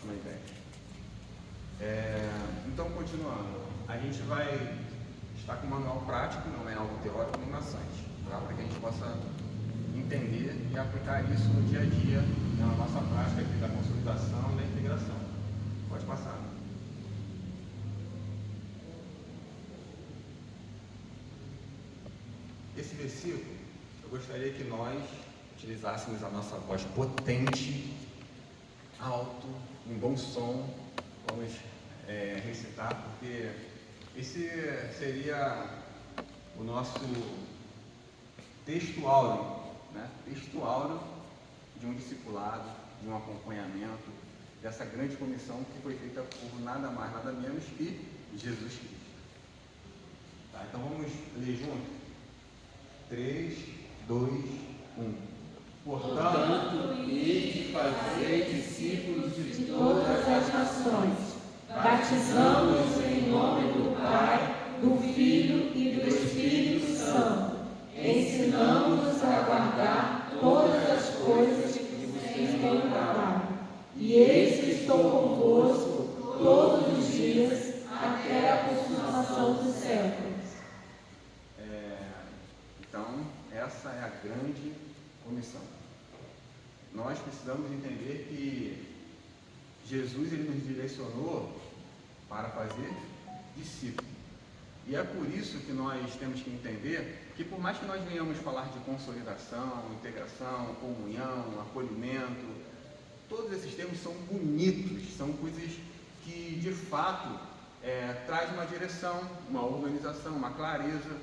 Ótima ideia. Então, continuando, a gente vai estar com um manual prático, não é algo teórico nem maçante, tá? Para que a gente possa entender e aplicar isso no dia a dia, na nossa prática aqui da consolidação e da integração. Pode passar. Esse versículo, eu gostaria que nós utilizássemos a nossa voz potente, alto, em bom som. Vamos recitar, porque esse seria o nosso texto áureo, né? Texto áureo de um discipulado, de um acompanhamento, dessa grande comissão que foi feita por nada mais, nada menos que Jesus Cristo. Tá? Então vamos ler junto? 3, 2, 1. Portanto, ide fazer discípulos de todas as nações, batizando-os em nome do Pai, do Filho e do Espírito Santo, ensinando-os a guardar todas as coisas que vos tenho falado. E eis que estou convosco todos os dias até a consumação dos séculos. Então, essa é a grande comissão. Nós precisamos entender que Jesus ele nos direcionou para fazer discípulo. E é por isso que nós temos que entender que, por mais que nós venhamos falar de consolidação, integração, comunhão, acolhimento, todos esses termos são bonitos, são coisas que de fato traz uma direção, uma organização, uma clareza.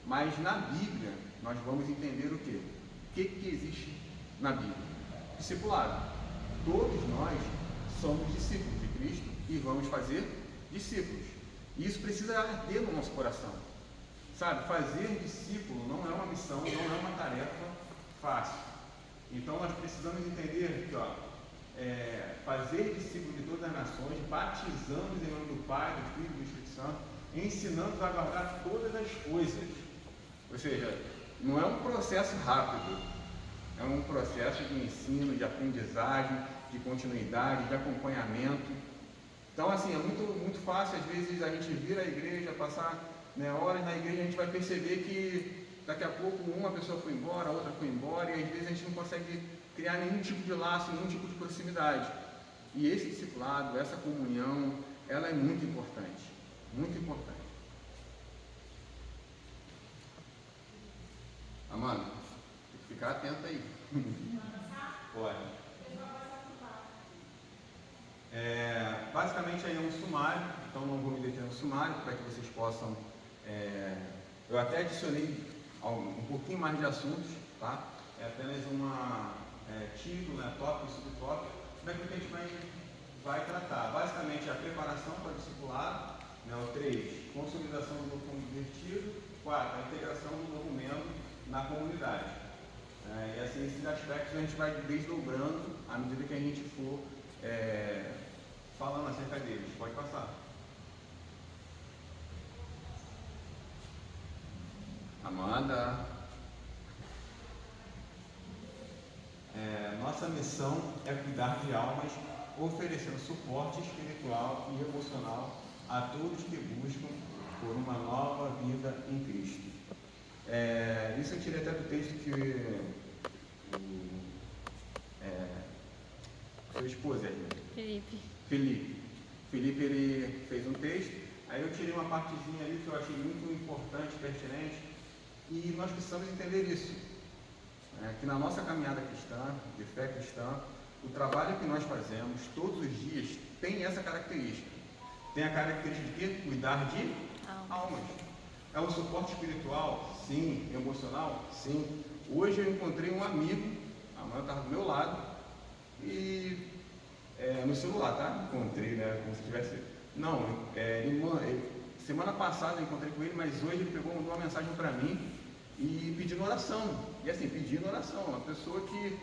Mas na Bíblia nós vamos entender o quê? O que existe na Bíblia? Discipulado. Todos nós somos discípulos de Cristo e vamos fazer discípulos. E isso precisa arder no nosso coração. Sabe, fazer discípulo não é uma missão, não é uma tarefa fácil. Então nós precisamos entender que fazer discípulo de todas as nações, batizando em nome do Pai, do Filho e do Espírito Santo, ensinando a guardar todas as coisas. Ou seja, não é um processo rápido, é um processo de ensino, de aprendizagem, de continuidade, de acompanhamento. Então, assim, é muito fácil, às vezes, a gente vir à igreja, passar horas na igreja, a gente vai perceber que daqui a pouco uma pessoa foi embora, a outra foi embora, e às vezes a gente não consegue criar nenhum tipo de laço, nenhum tipo de proximidade. E esse discipulado, essa comunhão, ela é muito importante, muito importante. Amanda, tem que ficar atento aí. Pode. Basicamente aí é um sumário, então não vou me deter no sumário para que vocês possam. Eu até adicionei um pouquinho mais de assuntos, tá? É apenas título, tópico e subtópico, daquilo que a gente vai tratar. Basicamente a preparação para o discipulado, o 3, consolidação do novo convertido, 4, a integração do novo membro na comunidade. E assim, esses aspectos a gente vai desdobrando à medida que a gente for falando acerca deles. Pode passar. Amanda. Nossa missão é cuidar de almas, oferecendo suporte espiritual e emocional a todos que buscam por uma nova vida em Cristo. Isso eu tirei até do texto que seu esposo Felipe, ele fez um texto, aí eu tirei uma partezinha ali que eu achei muito importante, pertinente, e nós precisamos entender isso, que na nossa caminhada cristã, de fé cristã, o trabalho que nós fazemos todos os dias tem essa característica. Tem a característica de quê? Cuidar de almas. É um suporte espiritual? Sim. Emocional? Sim. Hoje eu encontrei um amigo, a mãe estava do meu lado, e no celular, tá? Encontrei, como se tivesse. Não, semana passada eu encontrei com ele, mas hoje ele mandou uma mensagem para mim e pedindo oração. E assim, pedindo oração. Uma pessoa que.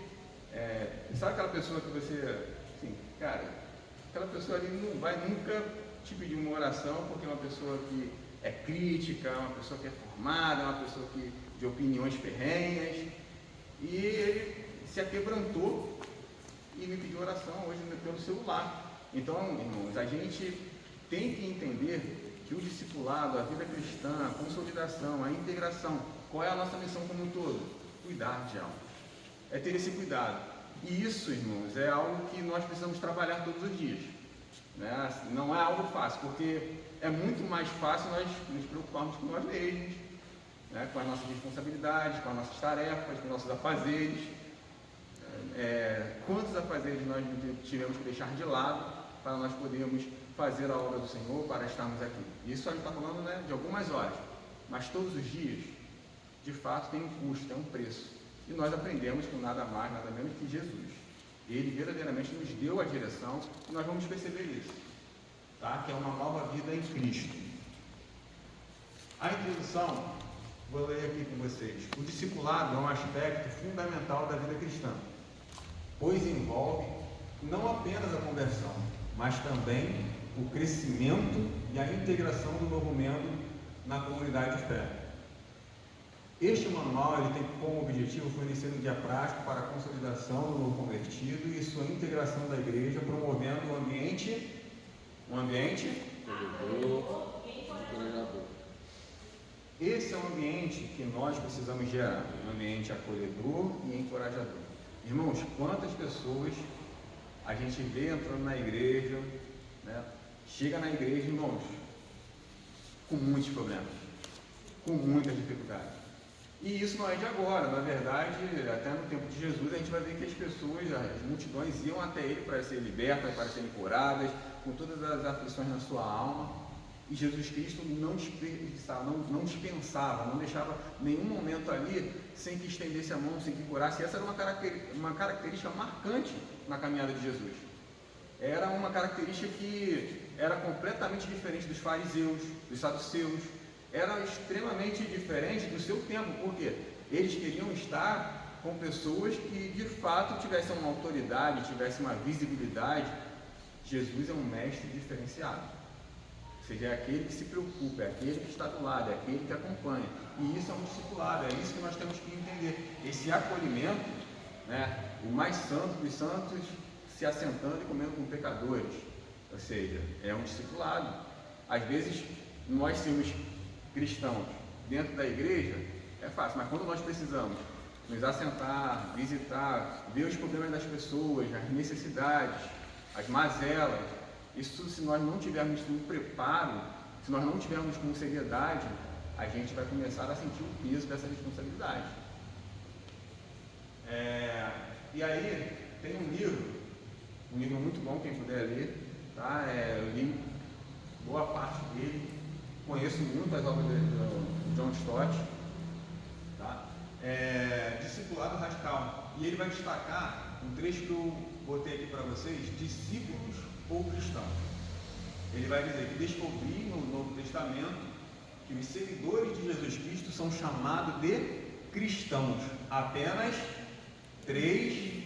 Sabe aquela pessoa que você. Assim, cara, aquela pessoa ali não vai nunca te pedir uma oração porque é uma pessoa que é crítica, é uma pessoa que é formada, é uma pessoa de opiniões ferrenhas. E ele se aquebrantou e me pediu oração hoje pelo celular. Então, irmãos, a gente tem que entender que o discipulado, a vida cristã, a consolidação, a integração, qual é a nossa missão como um todo? Cuidar de alma. É ter esse cuidado. E isso, irmãos, é algo que nós precisamos trabalhar todos os dias. Né? Não é algo fácil, porque é muito mais fácil nós nos preocuparmos com nós mesmos, né? Com as nossas responsabilidades, com as nossas tarefas, com os nossos afazeres. Quantos afazeres nós tivemos que deixar de lado para nós podermos fazer a obra do Senhor, para estarmos aqui. Isso a gente está falando, né, de algumas horas, mas todos os dias, de fato, tem um custo, tem um preço. E nós aprendemos com nada mais, nada menos que Jesus. Ele verdadeiramente nos deu a direção e nós vamos perceber isso, tá? Que é uma nova vida em Cristo. A introdução, vou ler aqui com vocês. O discipulado é um aspecto fundamental da vida cristã, pois envolve não apenas a conversão, mas também o crescimento e a integração do novo membro na comunidade de fé. Este manual ele tem como objetivo fornecer um guia prático para a consolidação do novo convertido e sua integração da igreja, promovendo um ambiente acolhedor, encorajador. Esse é o ambiente que nós precisamos gerar, um ambiente acolhedor e encorajador. Irmãos, quantas pessoas a gente vê entrando na igreja, né? Chega na igreja, irmãos, com muitos problemas, com muitas dificuldades. E isso não é de agora, na verdade, até no tempo de Jesus a gente vai ver que as pessoas, as multidões iam até ele para serem libertas, para serem curadas, com todas as aflições na sua alma. E Jesus Cristo não desperdiçava, não dispensava, não deixava nenhum momento ali sem que estendesse a mão, sem que curasse. Essa era uma característica marcante na caminhada de Jesus. Era uma característica que era completamente diferente dos fariseus, dos saduceus. Era extremamente diferente do seu tempo, porque eles queriam estar com pessoas que de fato tivessem uma autoridade, tivessem uma visibilidade. Jesus é um mestre diferenciado, ou seja, é aquele que se preocupa, é aquele que está do lado, é aquele que acompanha, e isso é um discipulado, é isso que nós temos que entender, esse acolhimento, né? O mais santo dos santos se assentando e comendo com pecadores, ou seja, é um discipulado. Às vezes nós sermos cristãos dentro da igreja é fácil, mas quando nós precisamos nos assentar, visitar, ver os problemas das pessoas, as necessidades, as mazelas, isso, se nós não tivermos um preparo, se nós não tivermos com seriedade, a gente vai começar a sentir o peso dessa responsabilidade. E aí tem um livro muito bom, quem puder ler, tá? Eu li boa parte dele, conheço muito as obras de John Stott, tá? Discipulado Radical, e ele vai destacar um trecho que eu botei aqui para vocês, discípulos ou cristãos. Ele vai dizer que descobri no Novo Testamento que os seguidores de Jesus Cristo são chamados de cristãos apenas 3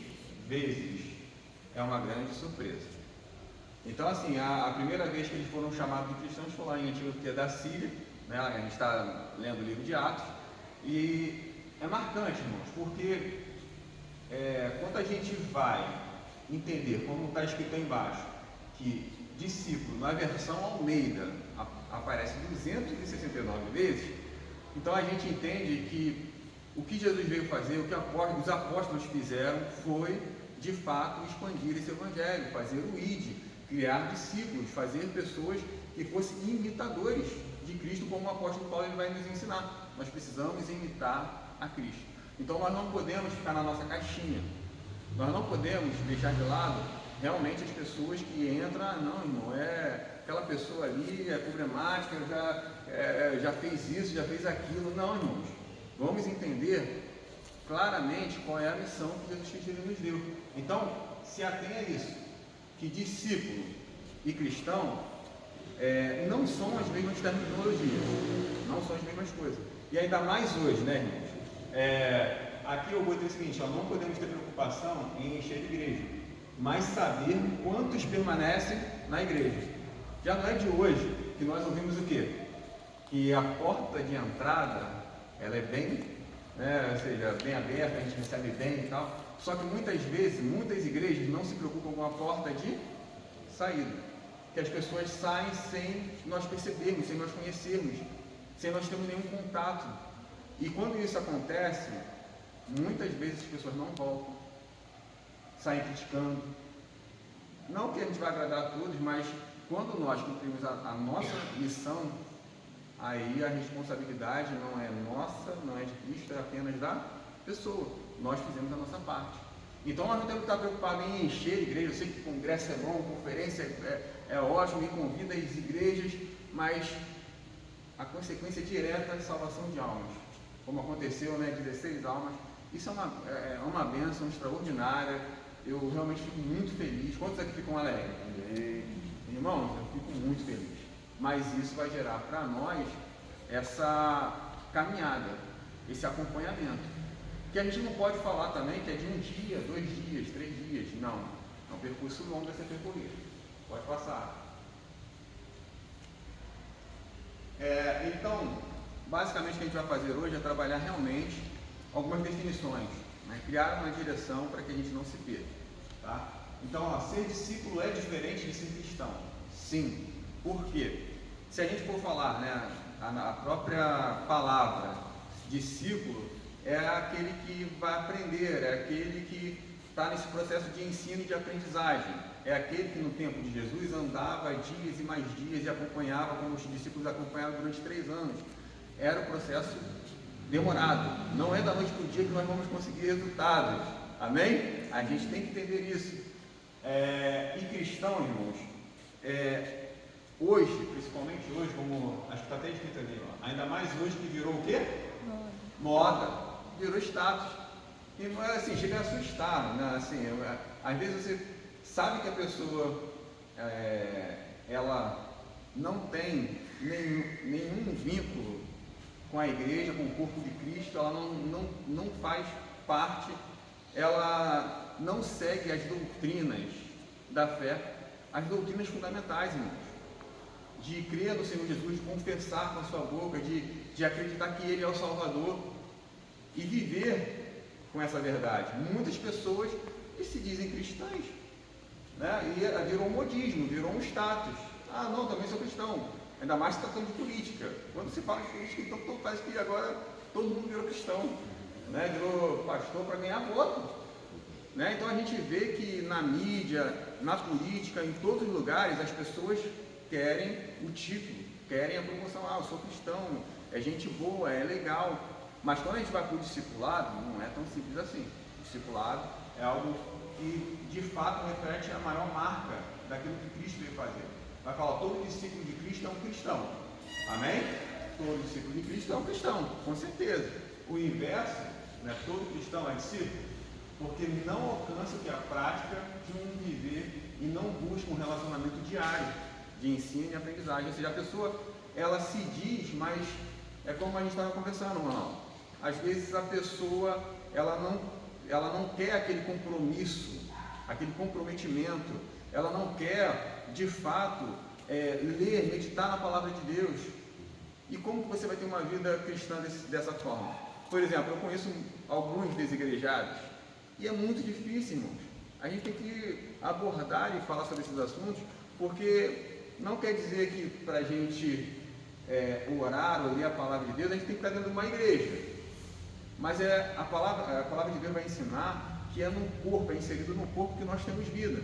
vezes. É uma grande surpresa. Então, assim, a primeira vez que eles foram chamados de cristãos foi lá em Antioquia da Síria, né? A gente está lendo o livro de Atos, e é marcante, irmãos, porque quando a gente vai entender, como está escrito aí embaixo, que discípulo, na versão Almeida, aparece 269 vezes, então a gente entende que o que Jesus veio fazer, o que os apóstolos fizeram foi, de fato, expandir esse evangelho, fazer o ID, criar discípulos, fazer pessoas que fossem imitadores de Cristo, como o apóstolo Paulo ele vai nos ensinar. Nós precisamos imitar a Cristo. Então nós não podemos ficar na nossa caixinha, nós não podemos deixar de lado realmente as pessoas que entram, não, irmão, aquela pessoa ali é problemática, já fez isso, já fez aquilo. Não, irmãos, vamos entender claramente qual é a missão que Jesus Cristo nos deu. Então, se atenha a isso, que discípulo e cristão não são as mesmas terminologias, não são as mesmas coisas. E ainda mais hoje, né, irmãos? Aqui eu botei o seguinte, não podemos ter preocupação em encher a igreja, mas saber quantos permanecem na igreja. Já não é de hoje que nós ouvimos o quê? Que a porta de entrada, ela é bem, ou seja, bem aberta, a gente recebe bem e tal. Só que muitas vezes, muitas igrejas não se preocupam com a porta de saída, que as pessoas saem sem nós percebermos, sem nós conhecermos, sem nós termos nenhum contato. E quando isso acontece, muitas vezes as pessoas não voltam, saem criticando. Não que a gente vai agradar a todos, mas quando nós cumprimos a nossa missão, aí a responsabilidade não é nossa, não é de Cristo, é apenas da pessoa. Nós fizemos a nossa parte. Então nós não temos que estar preocupados em encher a igreja. Eu sei que congresso é bom, conferência é ótimo e convida as igrejas, mas a consequência direta é a salvação de almas. Como aconteceu, 16 almas. Isso é uma bênção extraordinária. Eu realmente fico muito feliz. Quantos aqui ficam alegres? Irmãos, eu fico muito feliz. Mas isso vai gerar para nós essa caminhada, esse acompanhamento. Que a gente não pode falar também que é de 1 dia, 2 dias, 3 dias. Não. É um percurso longo a ser percorrido. Pode passar. Então, basicamente o que a gente vai fazer hoje é trabalhar realmente algumas definições, criar uma direção para que a gente não se perca. Tá? Então, ser discípulo é diferente de ser cristão. Sim. Por quê? Se a gente for falar, a própria palavra discípulo é aquele que vai aprender, é aquele que está nesse processo de ensino e de aprendizagem, é aquele que no tempo de Jesus andava dias e mais dias e acompanhava, como os discípulos acompanharam durante 3 anos. Era um processo demorado, não é da noite para o dia que nós vamos conseguir resultados, amém? A gente tem que entender isso. E cristão, irmãos, hoje, principalmente hoje, como acho que está até escrito ali, ainda mais hoje que virou o quê? Moda, virou status. E não é assim, chega a assustar, assim, às vezes você sabe que a pessoa ela não tem nenhum vínculo com a igreja, com o corpo de Cristo, ela não faz parte, ela não segue as doutrinas da fé, as doutrinas fundamentais, irmãos, de crer no Senhor Jesus, de confessar com a sua boca, de acreditar que Ele é o Salvador e viver com essa verdade. Muitas pessoas que se dizem cristãs, e virou um modismo, virou um status. Ah, não, também sou cristão. Ainda mais se tratando de política. Quando se fala de política, então parece que agora todo mundo virou cristão, virou pastor para ganhar voto. Então a gente vê que na mídia, na política, em todos os lugares, as pessoas querem o título, querem a promoção. Ah, eu sou cristão, é gente boa, é legal. Mas quando a gente vai para o discipulado, não é tão simples assim. O discipulado é algo que de fato reflete a maior marca daquilo que Cristo veio fazer. Vai falar, todo discípulo de Cristo é um cristão. Amém? Todo discípulo de Cristo é um cristão, com certeza. O inverso, todo cristão é discípulo, porque não alcança o que é a prática de um viver e não busca um relacionamento diário de ensino e aprendizagem. Ou seja, a pessoa, ela se diz, mas é como a gente estava conversando, Ronaldo. Às vezes a pessoa, ela não quer aquele compromisso, aquele comprometimento, ela não quer, de fato, ler, meditar na palavra de Deus. E como que você vai ter uma vida cristã dessa forma? Por exemplo, eu conheço alguns desigrejados, e é muito difícil, irmãos. A gente tem que abordar e falar sobre esses assuntos, porque não quer dizer que para a gente orar ou ler a palavra de Deus, a gente tem que estar dentro de uma igreja. Mas a palavra de Deus vai ensinar que é no corpo, é inserido no corpo que nós temos vida.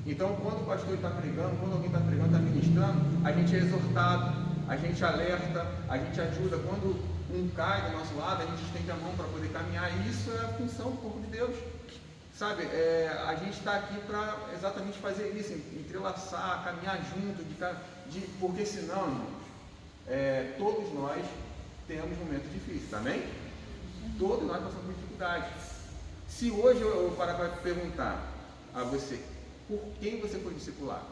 Então, quando o pastor está pregando, quando alguém está pregando, está ministrando, a gente é exortado, a gente alerta, a gente ajuda. Quando um cai do nosso lado, a gente estende a mão para poder caminhar. E isso é a função do corpo de Deus. Sabe, a gente está aqui para exatamente fazer isso, entrelaçar, caminhar junto, porque senão, irmãos, todos nós temos momentos difíceis, amém? Todos nós passamos por dificuldades. Se hoje eu parar para perguntar a você, por quem você foi discipulado?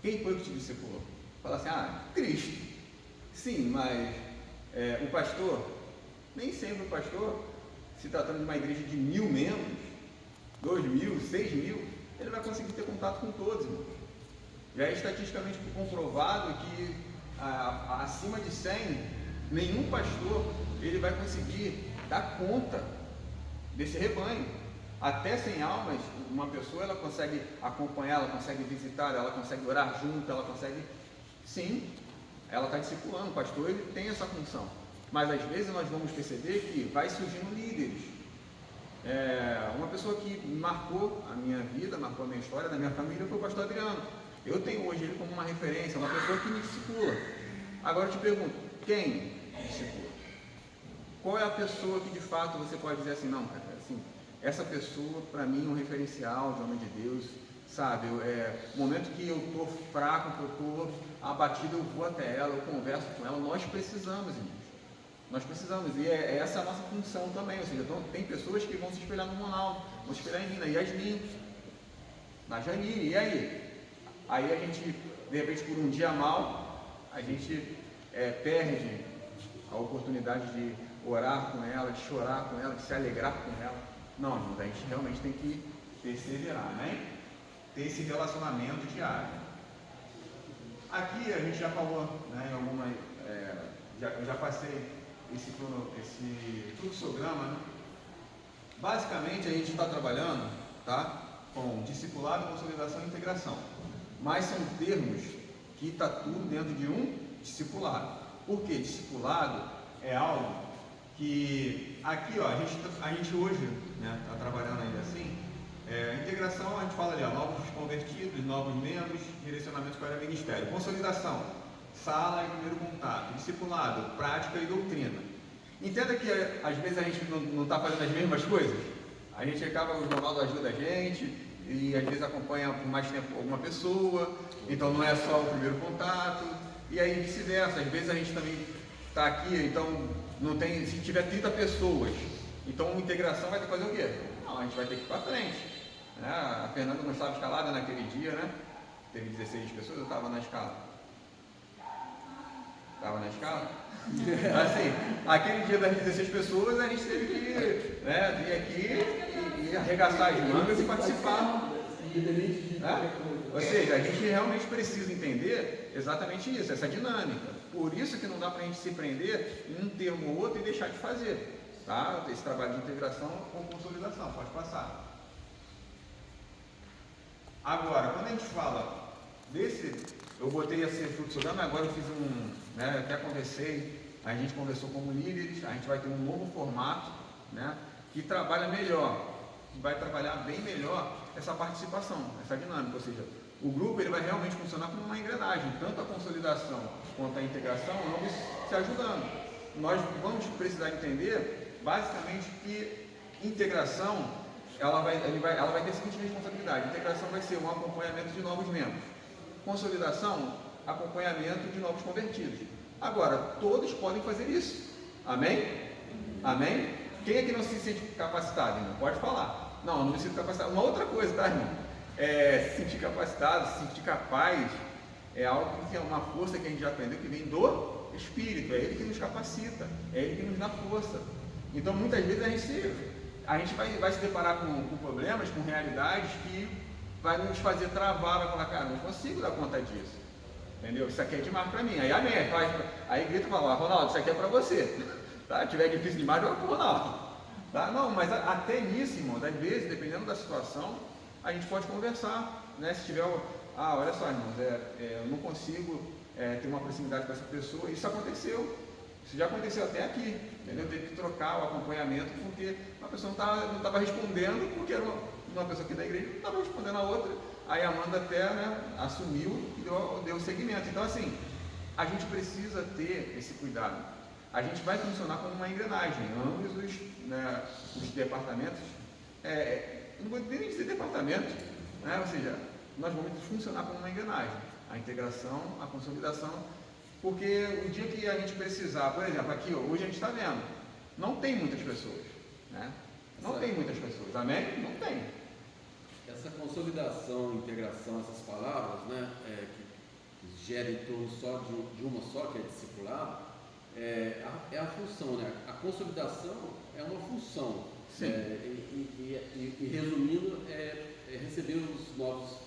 Quem foi que te discipulou? Fala assim, Cristo. Sim, mas o pastor, nem sempre o pastor, se tratando de uma igreja de 1.000 membros, 2.000, 6.000, ele vai conseguir ter contato com todos, irmãos. Já é estatisticamente comprovado que acima de 100, nenhum pastor ele vai conseguir dar conta desse rebanho. Até sem almas, uma pessoa ela consegue acompanhar, ela consegue visitar, ela consegue orar junto, ela consegue, sim, ela está discipulando, o pastor ele tem essa função, mas às vezes nós vamos perceber que vai surgindo líderes. Uma pessoa que marcou a minha vida, marcou a minha história, da minha família, foi o pastor Adriano. Eu tenho hoje ele como uma referência, uma pessoa que me discipula. Agora eu te pergunto, quem discipula? Qual é a pessoa que de fato você pode dizer assim, não, cara, assim, essa pessoa para mim é um referencial de homem de Deus, sabe? No momento que eu estou fraco, que eu estou abatido, eu vou até ela, eu converso com ela. Nós precisamos, irmãos. Nós precisamos, e essa é a nossa função também. Ou seja, então, tem pessoas que vão se espelhar no Ronaldo, vão se espelhar em mim, na Yasmin, na Janine, e aí? Aí a gente, de repente, por um dia mal, a gente perde a oportunidade de orar com ela, de chorar com ela, de se alegrar com ela. Não, irmãos, a gente realmente tem que perseverar, né? Ter esse relacionamento diário. Aqui a gente já falou, né, em alguma, eu já passei esse fluxograma, né? Basicamente a gente está trabalhando, tá, com discipulado, consolidação e integração, mas são termos que está tudo dentro de um discipulado. Por quê? Discipulado é algo que aqui, ó, a gente hoje, né, está trabalhando ainda assim. Integração, a gente fala ali, ó, novos convertidos, novos membros, direcionamento para o ministério. Consolidação, sala e primeiro contato. Discipulado, prática e doutrina. Entenda que às vezes a gente não está fazendo as mesmas coisas. A gente acaba, o Ronaldo ajuda a gente e às vezes acompanha por mais tempo alguma pessoa, então não é só o primeiro contato, e aí vice-versa. Às vezes a gente também está aqui, então não tem, se tiver 30 pessoas, então a integração vai ter que fazer o quê? Não, a gente vai ter que ir para frente. A Fernanda não estava escalada naquele dia, né? Teve 16 pessoas, eu estava na escala. Estava na escala? Assim, aquele dia das 16 pessoas, a gente teve que, né, vir aqui e arregaçar as mangas e participar. Ou seja, a gente realmente precisa entender exatamente isso, essa dinâmica. Por isso que não dá para a gente se prender em um termo ou outro e deixar de fazer, tá? Esse trabalho de integração com consolidação, pode passar. Agora, quando a gente fala desse, eu botei esse fluxograma, agora eu fiz até conversei, a gente conversou como líderes, a gente vai ter um novo formato, né, que trabalha melhor, que vai trabalhar bem melhor essa participação, essa dinâmica, ou seja, o grupo ele vai realmente funcionar como uma engrenagem, tanto a consolidação quanto a integração, ambos se ajudando. Nós vamos precisar entender, basicamente, que integração ela vai ter a seguinte responsabilidade: integração vai ser um acompanhamento de novos membros, consolidação, acompanhamento de novos convertidos. Agora, todos podem fazer isso. Amém? Amém? Quem é que não se sente capacitado, irmão? Pode falar. Não me sinto capacitado. Uma outra coisa, tá, irmão? Se sentir capacitado, se sentir capaz, é algo que é uma força que a gente já aprendeu, que vem do Espírito. É Ele que nos capacita, é Ele que nos dá força. Então, muitas vezes a gente vai se deparar com problemas, com realidades que vai nos fazer travar, vai falar, cara, não consigo dar conta disso, entendeu? Isso aqui é demais para mim. Aí amém, aí grita e fala, Ronaldo, isso aqui é para você, tá? Se tiver difícil demais, eu vou pro Ronaldo, tá? Não, mas até nisso, irmãos, às vezes, dependendo da situação, a gente pode conversar, né? Se tiver, olha só, irmãos, eu não consigo ter uma proximidade com essa pessoa. Isso aconteceu. Isso já aconteceu até aqui, entendeu? Teve que trocar o acompanhamento porque a pessoa não estava respondendo, porque era uma pessoa aqui da igreja não estava respondendo a outra. Aí a Amanda até, né, assumiu e deu seguimento. Então, assim, a gente precisa ter esse cuidado. A gente vai funcionar como uma engrenagem. Ambos os departamentos, não vou nem dizer departamento, né? Ou seja, nós vamos funcionar como uma engrenagem. A integração, a consolidação. Porque o dia que a gente precisar, por exemplo, aqui hoje a gente está vendo, não tem muitas pessoas, né? Não tem muitas pessoas, amém? Não tem. Essa consolidação, integração, essas palavras, né, que gera em torno só de uma só, que é discipulado, é a função, né? A consolidação é uma função. Sim. E resumindo, é receber os novos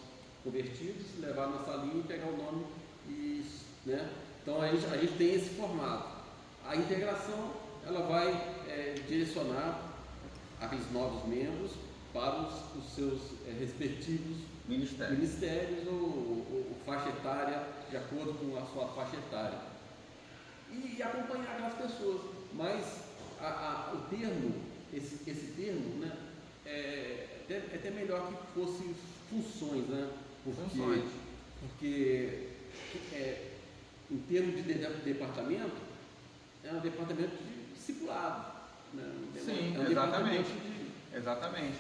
convertidos, levar na salinha e pegar o nome né? Então a gente tem esse formato. A integração ela vai direcionar aqueles novos membros para os seus respectivos ministérios ou faixa etária, de acordo com a sua faixa etária. E acompanhar aquelas pessoas. Mas o termo, esse termo, né, é até melhor que fosse funções, né? Porque em termos de departamento, é um departamento de discipulado. Né? Sim, é um exatamente. Exatamente.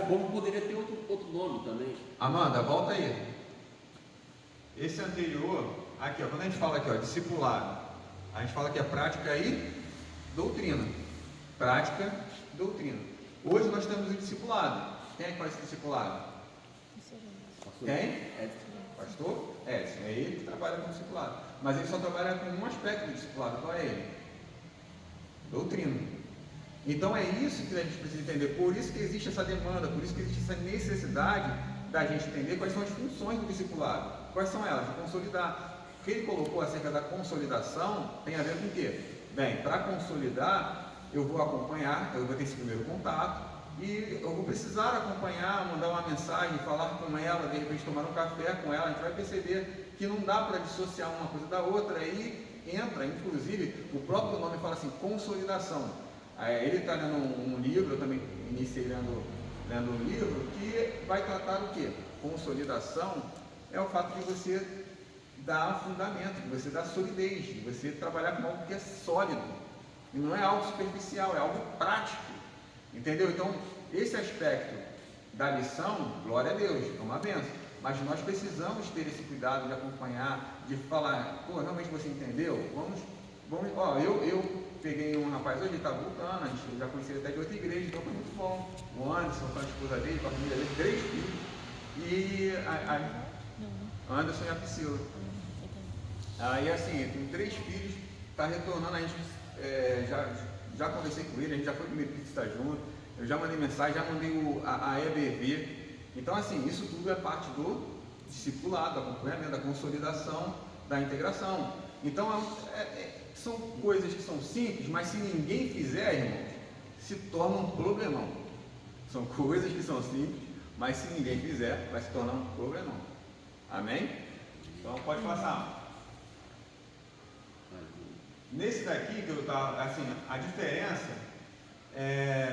Como poderia ter outro nome também. Amanda, volta aí. Esse anterior, aqui, ó, quando a gente fala aqui, ó, discipulado, a gente fala que é prática e doutrina. Prática, doutrina. Hoje nós temos o discipulado. Quem é que faz esse discipulado? Quem? Pastor? Edson. É ele que trabalha com discipulado. Mas ele só trabalha com um aspecto do discipulado. Qual é ele? Doutrina. Então é isso que a gente precisa entender. Por isso que existe essa demanda, por isso que existe essa necessidade da gente entender quais são as funções do discipulado. Quais são elas? De consolidar. O que ele colocou acerca da consolidação tem a ver com o quê? Bem, para consolidar, eu vou acompanhar, eu vou ter esse primeiro contato, e eu vou precisar acompanhar, mandar uma mensagem, falar com ela, de repente tomar um café com ela. A gente vai perceber que não dá para dissociar uma coisa da outra. Aí entra, inclusive, o próprio nome fala assim, consolidação. Ele está lendo um livro, eu também iniciei lendo um livro, que vai tratar o quê? Consolidação é o fato de você dar fundamento, de você dar solidez, de você trabalhar com algo que é sólido. E não é algo superficial, é algo prático. Entendeu? Então, esse aspecto da lição, glória a Deus, é uma benção. Mas nós precisamos ter esse cuidado de acompanhar, de falar, pô, realmente você entendeu? Vamos, ó, eu peguei um rapaz hoje, ele está voltando, a gente já conhecia até de outra igreja, então foi muito bom. O Anderson, com a esposa dele, com a família dele, 3 filhos. E Anderson e a Priscila. Aí assim, tem 3 filhos, está retornando, a gente já conversei com ele, a gente já foi comer pizza junto, eu já mandei mensagem, já mandei a EBV. Então assim, isso tudo é parte do discipulado, do acompanhamento, da consolidação, da integração. Então são coisas que são simples, mas se ninguém fizer, irmãos, se torna um problemão. São coisas que são simples, mas se ninguém fizer, vai se tornar um problemão. Amém? Então pode passar. Nesse daqui que eu estava, assim, a diferença,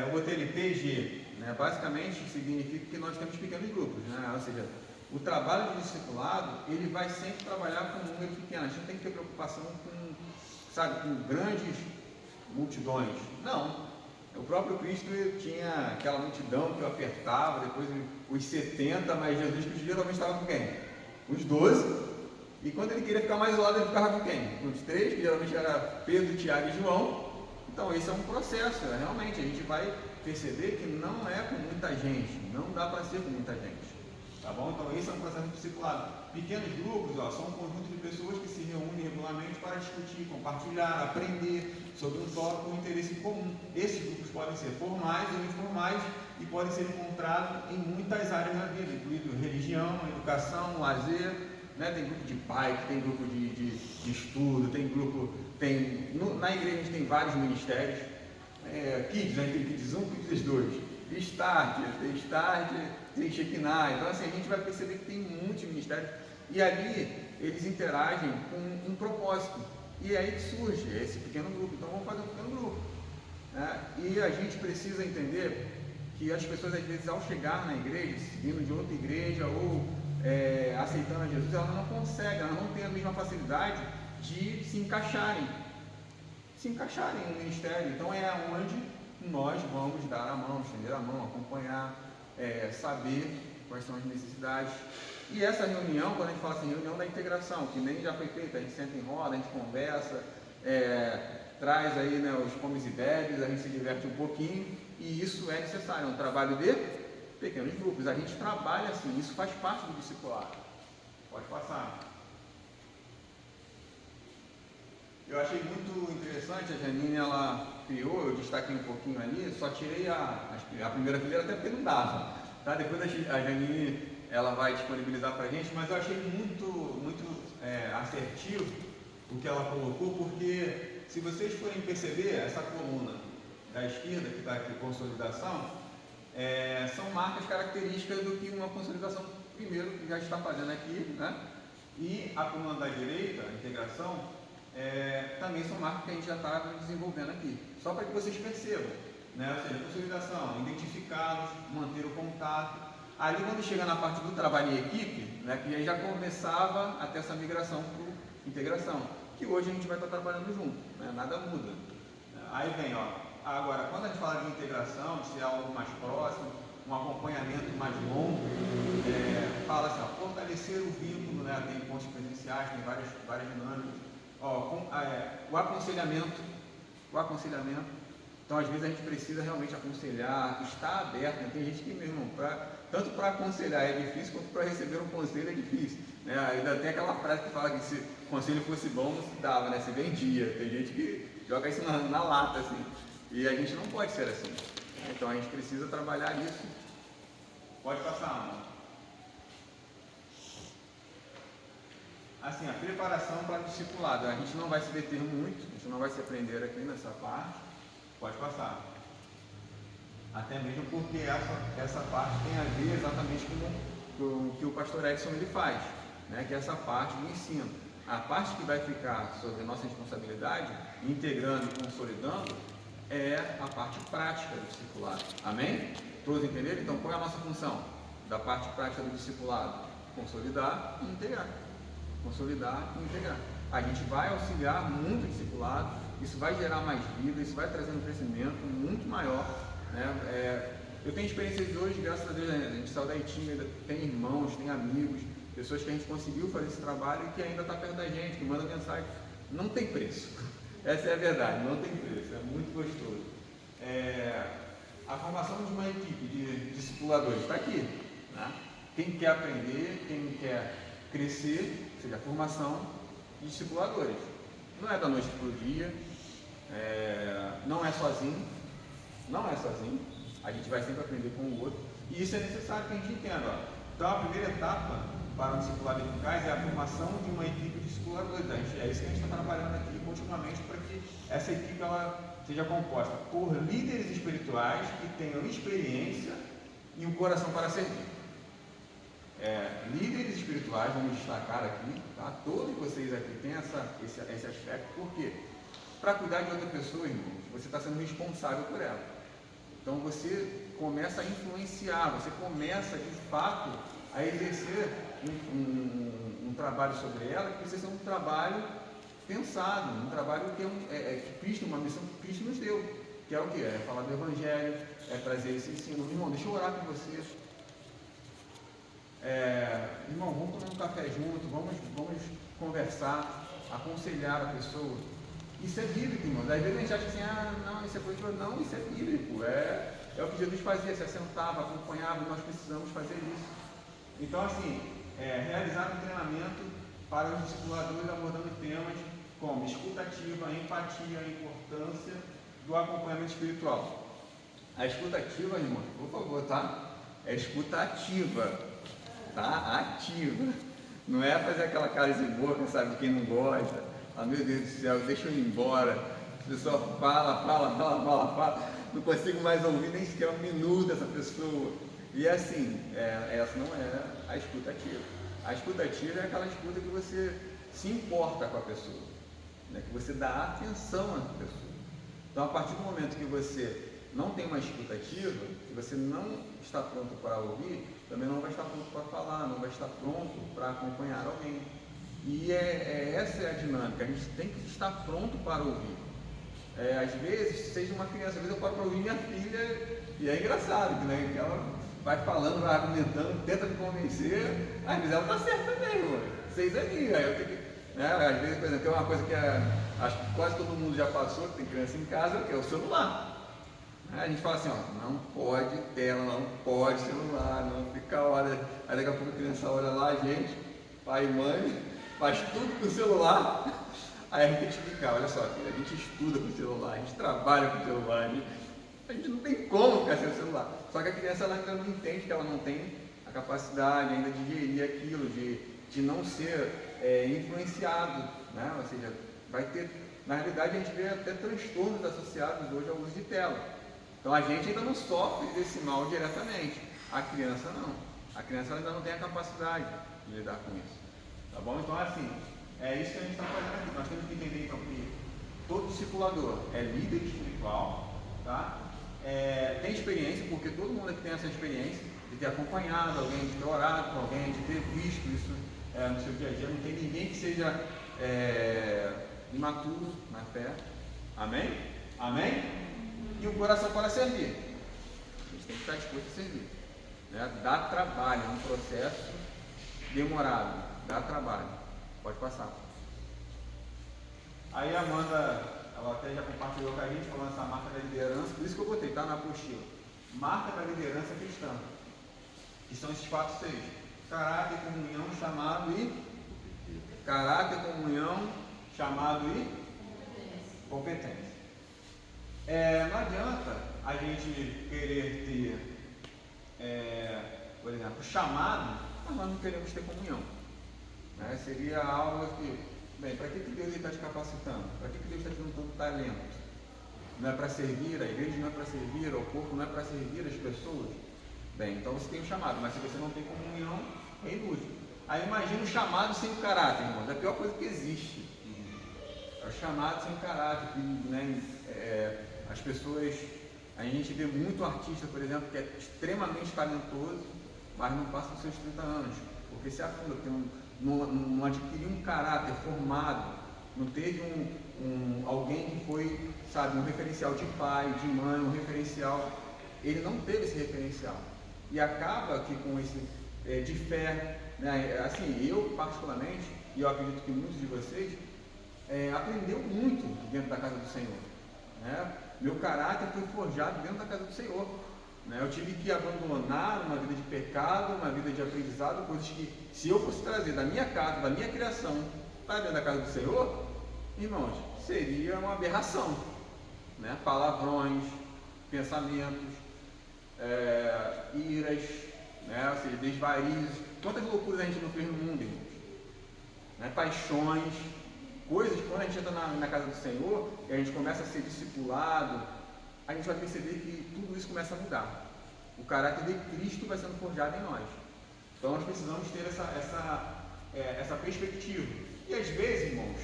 eu botei ali PG, né? Basicamente significa que nós temos pequenos grupos, né? Ou seja, o trabalho de discipulado, ele vai sempre trabalhar com um número pequeno. A gente não tem que ter preocupação com grandes multidões. Não. O próprio Cristo tinha aquela multidão que o apertava, depois os 70, mas Jesus geralmente estava com quem? Os 12. E quando ele queria ficar mais isolado, ele ficava com quem? Com os 3, que geralmente era Pedro, Tiago e João. Então esse é um processo, realmente a gente vai perceber que não é com muita gente, não dá para ser com muita gente. Tá bom? Então esse é um processo discipulado. Pequenos grupos, são um conjunto de pessoas que se reúnem regularmente para discutir, compartilhar, aprender sobre um tópico ou interesse comum. Esses grupos podem ser formais ou informais e podem ser encontrados em muitas áreas da vida, incluindo religião, educação, lazer. Né? Tem grupo de pai, tem grupo de estudo, na igreja a gente tem vários ministérios, Kids, a gente tem Kids 1, Kids 2, Start, tem Shekinah. Então assim, a gente vai perceber que tem muitos ministérios e ali eles interagem com um propósito, e aí surge esse pequeno grupo. Então vamos fazer um pequeno grupo, né? E a gente precisa entender que as pessoas às vezes, ao chegar na igreja, vindo de outra igreja ou aceitando a Jesus, elas não conseguem, elas não têm a mesma facilidade de se encaixarem no ministério. Então é onde nós vamos dar a mão, estender a mão, acompanhar, saber quais são as necessidades. E essa reunião, quando a gente fala assim, reunião da integração, que nem já foi feita, a gente senta em roda, a gente conversa, traz aí, né, os comes e bebes, a gente se diverte um pouquinho, e isso é necessário, é um trabalho de pequenos grupos. A gente trabalha assim, isso faz parte do discipulado. Pode passar. Eu achei muito interessante, a Janine, ela criou, eu destaquei um pouquinho ali, só tirei a primeira fileira até porque não dava, tá? Depois a Janine, ela vai disponibilizar para a gente, mas eu achei muito assertivo o que ela colocou, porque se vocês forem perceber, essa coluna da esquerda, que está aqui, consolidação, são marcas características do que uma consolidação, primeiro, que já está fazendo aqui, né? E a coluna da direita, a integração, também são marcas que a gente já está desenvolvendo aqui. Só para que vocês percebam, né? Ou seja, consolidação, identificá-los, manter o contato. Ali, quando chega na parte do trabalho em equipe, né, que aí já começava a ter essa migração para integração, que hoje a gente vai estar trabalhando junto, né? Nada muda. Aí vem, ó, agora, quando a gente fala de integração, de ser algo mais próximo, um acompanhamento mais longo, fala assim, ó, fortalecer o vínculo, né? Tem pontos presenciais, tem várias dinâmicas. Ó, o aconselhamento. Então, às vezes, a gente precisa realmente aconselhar, estar aberto, né? Tem gente que, meu irmão, tanto para aconselhar é difícil, quanto para receber um conselho é difícil, né? Ainda tem aquela frase que fala que se o conselho fosse bom, não se dava, né? Se vendia. Tem gente que joga isso na lata, assim. E a gente não pode ser assim. Então, a gente precisa trabalhar isso. Pode passar, Ana. Assim, a preparação para o discipulado. A gente não vai se deter muito, a gente não vai se aprender aqui nessa parte. Pode passar. Até mesmo porque essa parte tem a ver exatamente com o que o pastor Edson ele faz, né? Que é essa parte do ensino. A parte que vai ficar sobre a nossa responsabilidade, integrando e consolidando, é a parte prática do discipulado. Amém? Todos entenderam? Então, qual é a nossa função da parte prática do discipulado? Consolidar e integrar. Consolidar e integrar. A gente vai auxiliar muito o discipulado, isso vai gerar mais vida, isso vai trazer um crescimento muito maior, né? Eu tenho experiências hoje, graças a Deus, a gente saiu da Itinga, tem irmãos, tem amigos, pessoas que a gente conseguiu fazer esse trabalho e que ainda está perto da gente, que manda mensagem. Não tem preço. Essa é a verdade, não tem preço, é muito gostoso. A formação de uma equipe de discipuladores está aqui, né? Quem quer aprender, quem quer crescer, ou seja, a formação de discipuladores. Não é da noite para o dia, não é sozinho, a gente vai sempre aprender com o outro, e isso é necessário que a gente entenda. Ó. Então, a primeira etapa para um discipulado eficaz é a formação de uma equipe de discipuladores. É isso que a gente está trabalhando aqui continuamente para que essa equipe ela seja composta por líderes espirituais que tenham experiência e um coração para servir. Líderes espirituais, vamos destacar aqui, tá? Todos vocês aqui têm esse aspecto, por quê? Para cuidar de outra pessoa, irmãos, você está sendo responsável por ela. Então você começa a influenciar, você começa de fato a exercer um trabalho sobre ela, que precisa ser um trabalho pensado, um trabalho que Cristo, uma missão que Cristo nos deu, que é o que? É falar do Evangelho, é trazer esse ensino. Irmão, deixa eu orar com você. Irmão, vamos tomar um café junto, vamos conversar, aconselhar a pessoa. Isso é bíblico, irmão. Às vezes a gente acha assim, não, isso é político. Não, isso é bíblico. É o que Jesus fazia, se assentava, acompanhava, e nós precisamos fazer isso. Então, assim, realizar um treinamento para os discipuladores abordando temas como escutativa, empatia, a importância do acompanhamento espiritual. A escutativa, irmão, por favor, tá? É escutativa, tá? Ativa. Não é fazer aquela cara de boca, sabe, de quem não gosta. Ah, meu Deus do céu, deixa eu ir embora. A pessoa fala. Não consigo mais ouvir nem sequer um minuto essa pessoa. E assim, essa não é a escutativa. A escutativa é aquela escuta que você se importa com a pessoa, né? Que você dá atenção à pessoa. Então, a partir do momento que você não tem uma escutativa, que você não está pronto para ouvir, também não vai estar pronto para falar, não vai estar pronto para acompanhar alguém. E essa é a dinâmica, a gente tem que estar pronto para ouvir. Às vezes, seja uma criança, às vezes eu paro para ouvir minha filha, e é engraçado, né? Ela vai falando, vai argumentando, tenta me convencer, às vezes ela está certa mesmo, 6 aninhos, aí eu tenho que... Às vezes, por exemplo, tem uma coisa que acho que quase todo mundo já passou, que tem criança em casa, que é o celular. A gente fala assim, não pode tela, não pode celular, não fica a hora. Aí daqui a pouco a criança olha lá, a gente, pai e mãe, faz tudo com o celular. Aí a gente tem que explicar, olha só, filha, a gente estuda com o celular, a gente trabalha com o celular, a gente não tem como ficar sem o celular. Só que a criança ela ainda não entende que ela não tem a capacidade ainda de gerir aquilo, de não ser influenciado, né? Ou seja, vai ter, na realidade a gente vê até transtornos associados hoje ao uso de tela. Então a gente ainda não sofre desse mal diretamente, a criança não. A criança ainda não tem a capacidade de lidar com isso. Tá bom? Então assim, é isso que a gente está fazendo aqui. Nós temos que entender então que todo discipulador é líder espiritual, tá? Tem experiência, porque todo mundo aqui tem essa experiência de ter acompanhado alguém, de ter orado com alguém, de ter visto isso no seu dia a dia. Não tem ninguém que seja imaturo na fé. Amém? Amém? E o coração para servir. A gente tem que estar disposto a servir. Né? Dá trabalho, é um processo demorado. Dá trabalho. Pode passar. Aí a Amanda, ela até já compartilhou com a gente, falando essa marca da liderança, por isso que eu botei, tá na apostila. Marca da liderança cristã. Que são esses 4 6. Caráter, comunhão, chamado e... Caráter, comunhão, chamado e... Competência. Não adianta a gente querer ter, por exemplo, chamado, mas nós não queremos ter comunhão. Né? Seria algo que, bem, para que Deus está te capacitando? Para que Deus está te dando tanto talento? Não é para servir a igreja, não é para servir ao corpo, não é para servir as pessoas? Bem, então você tem um chamado, mas se você não tem comunhão, é inútil. Aí imagina o chamado sem o caráter, irmãos, é a pior coisa que existe. É o chamado sem caráter, que, né, as pessoas, a gente vê muito artista, por exemplo, que é extremamente talentoso, mas não passa dos seus 30 anos, porque se afunda, porque não adquiriu um caráter formado, não teve alguém que foi, sabe, um referencial de pai, de mãe, um referencial, ele não teve esse referencial, e acaba que com esse, de fé, né, assim, eu particularmente, e eu acredito que muitos de vocês, aprendeu muito dentro da casa do Senhor, né? Meu caráter foi forjado dentro da casa do Senhor, né? Eu tive que abandonar uma vida de pecado, uma vida de aprendizado, coisas que, se eu fosse trazer da minha casa, da minha criação, para dentro da casa do Senhor, irmãos, seria uma aberração, né? Palavrões, pensamentos, iras, né? Ou seja, desvarios, quantas loucuras a gente não fez no mundo, irmãos, né? Paixões, coisas que quando a gente entra na casa do Senhor e a gente começa a ser discipulado, a gente vai perceber que tudo isso começa a mudar. O caráter de Cristo vai sendo forjado em nós. Então nós precisamos ter essa perspectiva. E às vezes, irmãos,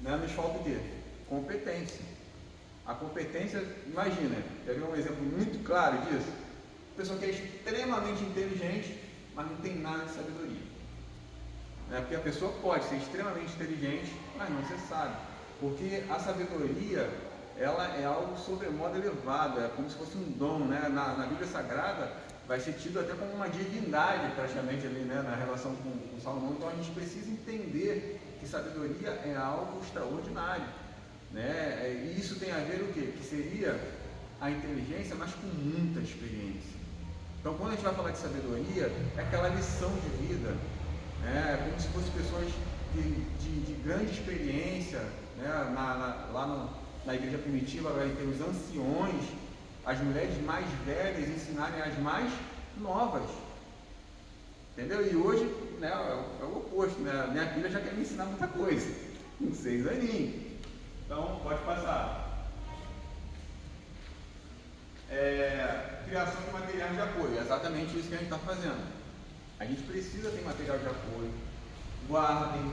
né, nos falta o quê? Competência. A competência, imagina, quer ver um exemplo muito claro disso? A pessoa que é extremamente inteligente, mas não tem nada de sabedoria. Porque a pessoa pode ser extremamente inteligente, mas não se sabe. Porque a sabedoria, ela é algo sobremodo elevado, é como se fosse um dom, né? Na Bíblia Sagrada vai ser tido até como uma divindade praticamente ali, né? Na relação com Salomão. Então a gente precisa entender que sabedoria é algo extraordinário, né? E isso tem a ver o quê? Que seria a inteligência, mas com muita experiência. Então quando a gente vai falar de sabedoria, é aquela lição de vida, como se fossem pessoas de grande experiência, né? Lá na igreja primitiva vai ter os anciões, as mulheres mais velhas ensinarem as mais novas, entendeu? E hoje, né, é o oposto, né? Minha filha já quer me ensinar muita coisa, com 6 aninhos. Então pode passar. Criação de materiais de apoio, é exatamente isso que a gente está fazendo. A gente precisa ter material de apoio. Guardem,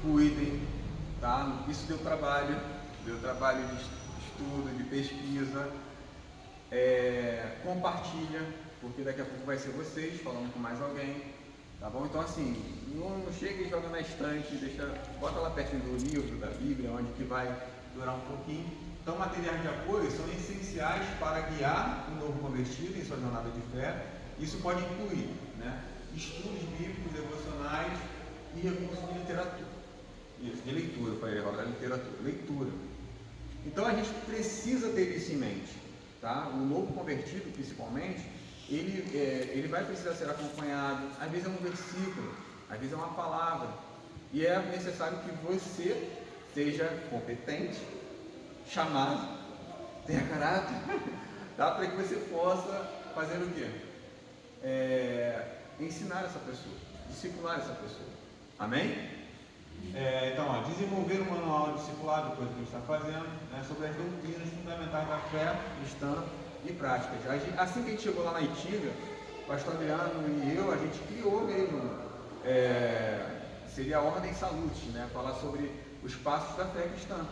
cuidem, tá? Isso deu trabalho de estudo, de pesquisa. Compartilha, porque daqui a pouco vai ser vocês falando com mais alguém, tá bom? Então assim, não chega e joga na estante, bota lá pertinho do livro, da Bíblia, onde que vai durar um pouquinho. Então materiais de apoio são essenciais para guiar o novo convertido em sua jornada de fé. Isso pode incluir, né, estudos bíblicos, devocionais e recursos de literatura. Isso, de leitura, para errar, literatura, leitura. Então a gente precisa ter isso em mente, tá? O novo convertido, principalmente, ele vai precisar ser acompanhado. Às vezes é um versículo, às vezes é uma palavra, e é necessário que você seja competente, chamado, tenha caráter, tá? Para que você possa fazer o quê? Ensinar essa pessoa, discipular essa pessoa. Amém? Então, desenvolver um manual de discipulado, coisa que a gente está fazendo, né, sobre as doutrinas fundamentais da fé cristã, e práticas. Assim que a gente chegou lá na Itinga, o pastor Adriano e eu, a gente criou mesmo, seria a Ordem Salute, né? Falar sobre os passos da fé cristã,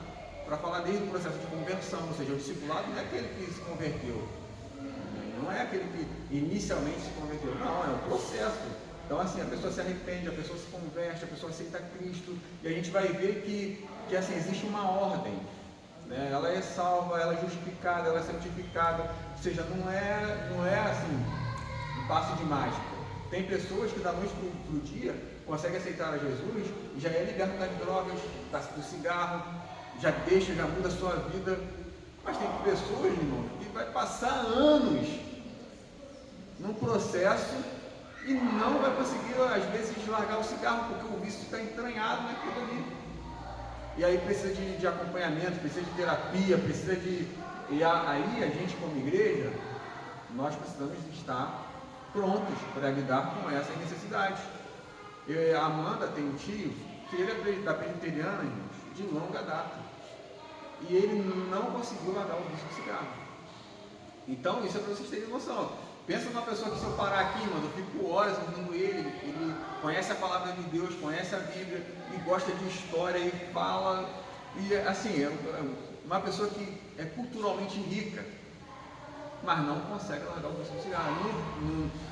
para falar desde o processo de conversão, ou seja, o discipulado não é aquele que se converteu, não é aquele que inicialmente se converteu, não, é um processo. Então assim, a pessoa se arrepende, a pessoa se converte, a pessoa aceita Cristo, e a gente vai ver que assim, existe uma ordem, né? Ela é salva, ela é justificada, ela é santificada, ou seja, não é assim, um passo de mágica. Tem pessoas que da noite para o dia conseguem aceitar a Jesus e já é liberto das drogas, do cigarro, já muda a sua vida. Mas tem pessoas, irmão, que vai passar anos num processo e não vai conseguir, às vezes, largar o cigarro, porque o vício está entranhado naquilo ali. E aí precisa de acompanhamento, precisa de terapia, precisa de... E aí a gente, como igreja, nós precisamos estar prontos para lidar com essas necessidades. A Amanda tem um tio que ele é da presbiteriana, irmãos, de longa data, e ele não conseguiu largar o vício do cigarro. Então isso é para vocês terem noção. Pensa numa pessoa que, se eu parar aqui, irmão, eu fico horas ouvindo ele conhece a palavra de Deus, conhece a Bíblia e gosta de história e fala, e assim, é uma pessoa que é culturalmente rica, mas não consegue largar o vício do cigarro.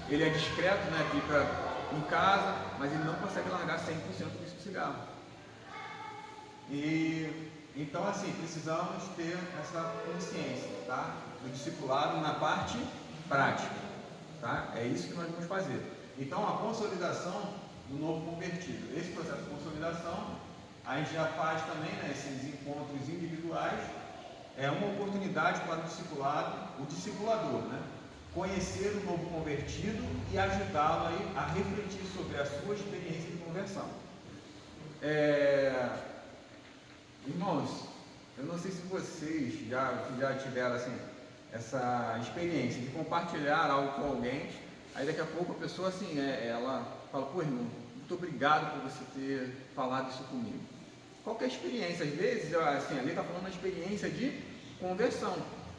Ele é discreto, né? Fica em casa, mas ele não consegue largar 100% do vício do cigarro. E então, assim, precisamos ter essa consciência, tá? Do discipulado na parte prática, tá? É isso que nós vamos fazer. Então, a consolidação do novo convertido. Esse processo de consolidação, a gente já faz também, né, esses encontros individuais. É uma oportunidade para o discipulador, né? Conhecer o novo convertido e ajudá-lo aí a refletir sobre a sua experiência de conversão. Irmãos, eu não sei se vocês já tiveram assim, essa experiência de compartilhar algo com alguém, aí daqui a pouco a pessoa assim, ela fala, pô, irmão, muito obrigado por você ter falado isso comigo. Qualquer experiência, às vezes, assim, ali está falando da experiência de conversão,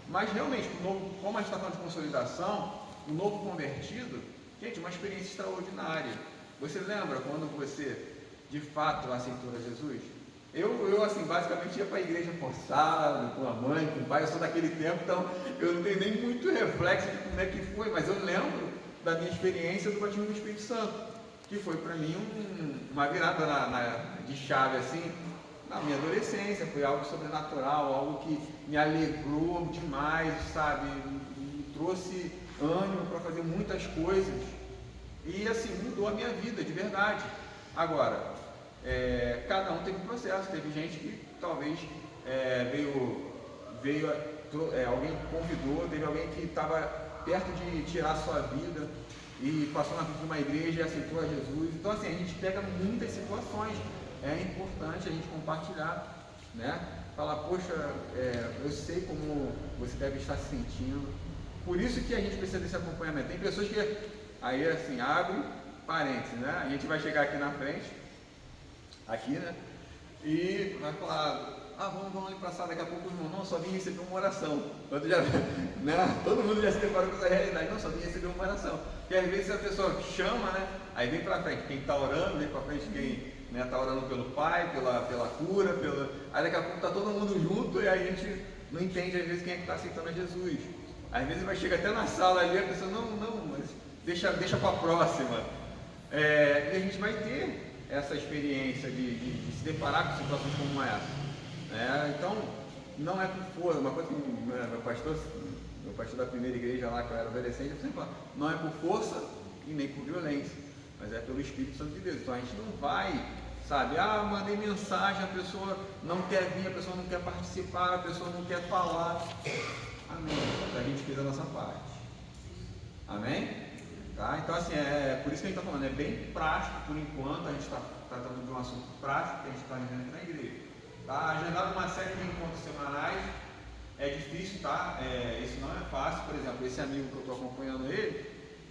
mas realmente, como a gente está falando de consolidação, o novo convertido, gente, uma experiência extraordinária. Você lembra quando você, de fato, aceitou a Jesus? Eu assim, basicamente ia para a igreja forçada, com a mãe, com o pai, eu sou daquele tempo, então eu não tenho nem muito reflexo de como é que foi, mas eu lembro da minha experiência do batismo do Espírito Santo, que foi para mim uma virada de chave, assim, na minha adolescência. Foi algo sobrenatural, algo que me alegrou demais, sabe, me trouxe ânimo para fazer muitas coisas, e assim, mudou a minha vida, de verdade. Agora, cada um teve um processo. Teve gente que talvez alguém convidou, teve alguém que estava perto de tirar a sua vida e passou na frente de uma igreja e aceitou a Jesus. Então assim, a gente pega muitas situações, é importante a gente compartilhar, né? Falar, poxa, eu sei como você deve estar se sentindo, por isso que a gente precisa desse acompanhamento. Tem pessoas que, aí assim, abre parênteses, né? A gente vai chegar aqui na frente, aqui, né? E vai falar, vamos ali para a sala, daqui a pouco o irmão, não, só vim receber uma oração. Né? Todo mundo já se deparou com essa realidade, não, só vim receber uma oração. E às vezes a pessoa chama, né? Aí vem para frente, quem está orando, vem para frente quem está orando pelo pai, pela cura, aí daqui a pouco está todo mundo junto e aí a gente não entende às vezes quem é que está aceitando a Jesus. Às vezes vai chegar até na sala ali, a pessoa, não, mas deixa para a próxima. E a gente vai ter essa experiência de se deparar com situações como essa. Então, não é por força, uma coisa que meu pastor da primeira igreja lá, que eu era adolescente, eu sempre falo, não é por força e nem por violência, mas é pelo Espírito Santo de Deus. Então a gente não vai, sabe, mandei mensagem, a pessoa não quer vir, a pessoa não quer participar, a pessoa não quer falar. Amém. A gente fez a nossa parte. Amém? Tá? Então assim, por isso que a gente está falando, é bem prático por enquanto, a gente está tratando de um assunto prático que a gente está vivendo na igreja. Tá? Agendado uma série de encontros semanais, é difícil, tá? Isso não é fácil. Por exemplo, esse amigo que eu estou acompanhando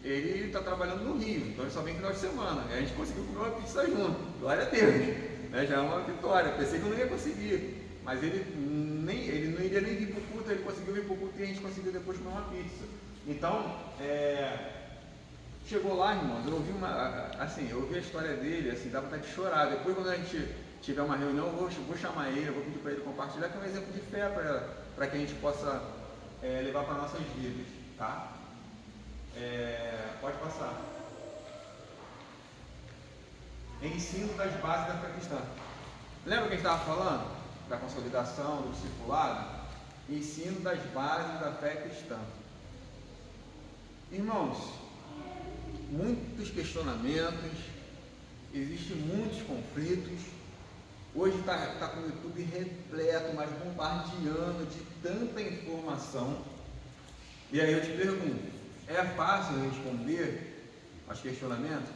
ele está trabalhando no Rio, então ele só vem final de semana, e a gente conseguiu comer uma pizza junto, glória a Deus, né? Já é uma vitória. Pensei que eu não ia conseguir, mas ele não iria nem vir para o culto, culto, ele conseguiu vir para o culto e a gente conseguiu depois comer uma pizza. Então, chegou lá, irmãos, eu ouvi eu ouvi a história dele, assim, dá vontade de chorar. Depois, quando a gente tiver uma reunião, eu vou chamar ele, eu vou pedir para ele compartilhar, que é um exemplo de fé para que a gente possa levar para nossas vidas, tá? Pode passar. Ensino das bases da fé cristã. Lembra que a gente estava falando? Da consolidação, do discipulado? Ensino das bases da fé cristã. Irmãos, muitos questionamentos, existem muitos conflitos. Hoje está com o YouTube repleto, mas bombardeando de tanta informação. E aí eu te pergunto, é fácil responder aos questionamentos?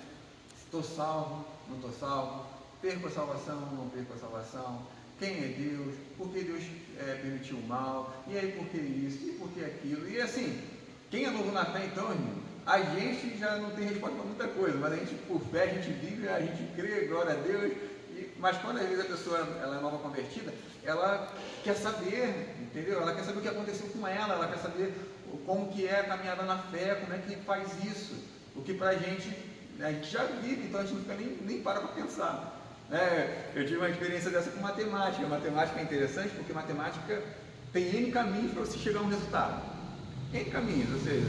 Estou salvo, não estou salvo? Perco a salvação, não perco a salvação? Quem é Deus? Por que Deus permitiu o mal? E aí por que isso? E por que aquilo? E assim, quem é novo na fé então, irmão? A gente já não tem resposta para muita coisa, mas a gente, por fé, a gente vive, a gente crê, glória a Deus. Mas quando às vezes a pessoa ela é nova convertida, ela quer saber, entendeu? Ela quer saber o que aconteceu com ela quer saber como que é a caminhada na fé, como é que faz isso. O que pra gente, a gente já vive, então a gente não fica nem para pensar. Eu tive uma experiência dessa com matemática. Matemática é interessante porque matemática tem N caminhos para você chegar a um resultado. N caminhos, ou seja,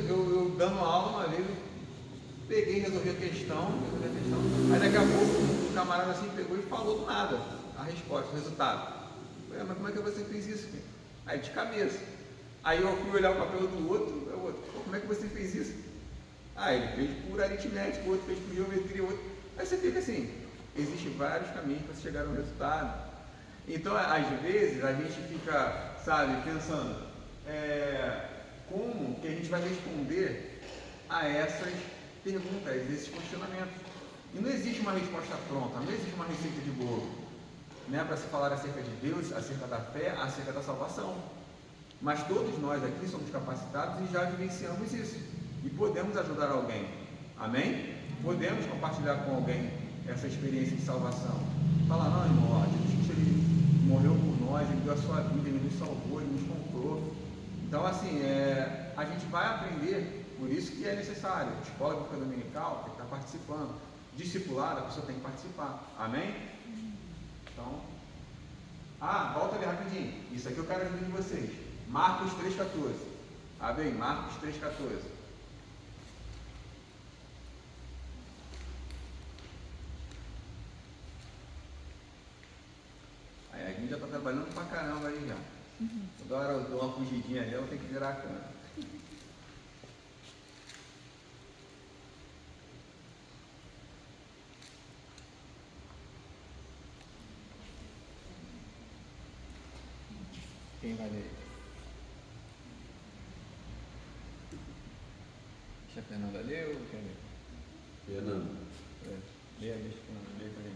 eu dando aula uma vez, peguei e resolvi a questão, aí daqui a pouco o camarada assim pegou e falou do nada a resposta, o resultado. Mas como é que você fez isso? Aí de cabeça. Aí eu fui olhar o papel do outro, como é que você fez isso? Ele fez por aritmética, o outro fez por geometria, o outro. Aí você fica assim, existem vários caminhos para chegar no resultado. Então, às vezes, a gente fica, pensando, como que a gente vai responder a essas perguntas, esses questionamentos. E não existe uma resposta pronta, não existe uma receita de bolo, para se falar acerca de Deus, acerca da fé, acerca da salvação. Mas todos nós aqui somos capacitados e já vivenciamos isso. E podemos ajudar alguém. Amém? Podemos compartilhar com alguém essa experiência de salvação. Falar, não, irmão, Jesus ele morreu por nós, ele deu a sua vida, ele nos salvou, ele nos comprou. Então, assim, a gente vai aprender, por isso que é necessário. Escola Bíblica Dominical tem que estar participando. Discipulado, a pessoa tem que participar. Amém? Então, volta ali rapidinho. Isso aqui eu quero ver de vocês. Marcos 3,14. Abre aí, Marcos 3,14. Aí a gente já está trabalhando pra caramba aí já. Toda hora eu dou uma fugidinha ali, eu tenho que virar a câmera. Quem vai ler? Deixa a Fernanda ler ou quer ler? Fernando. Lê aí, Fernanda, lê para mim.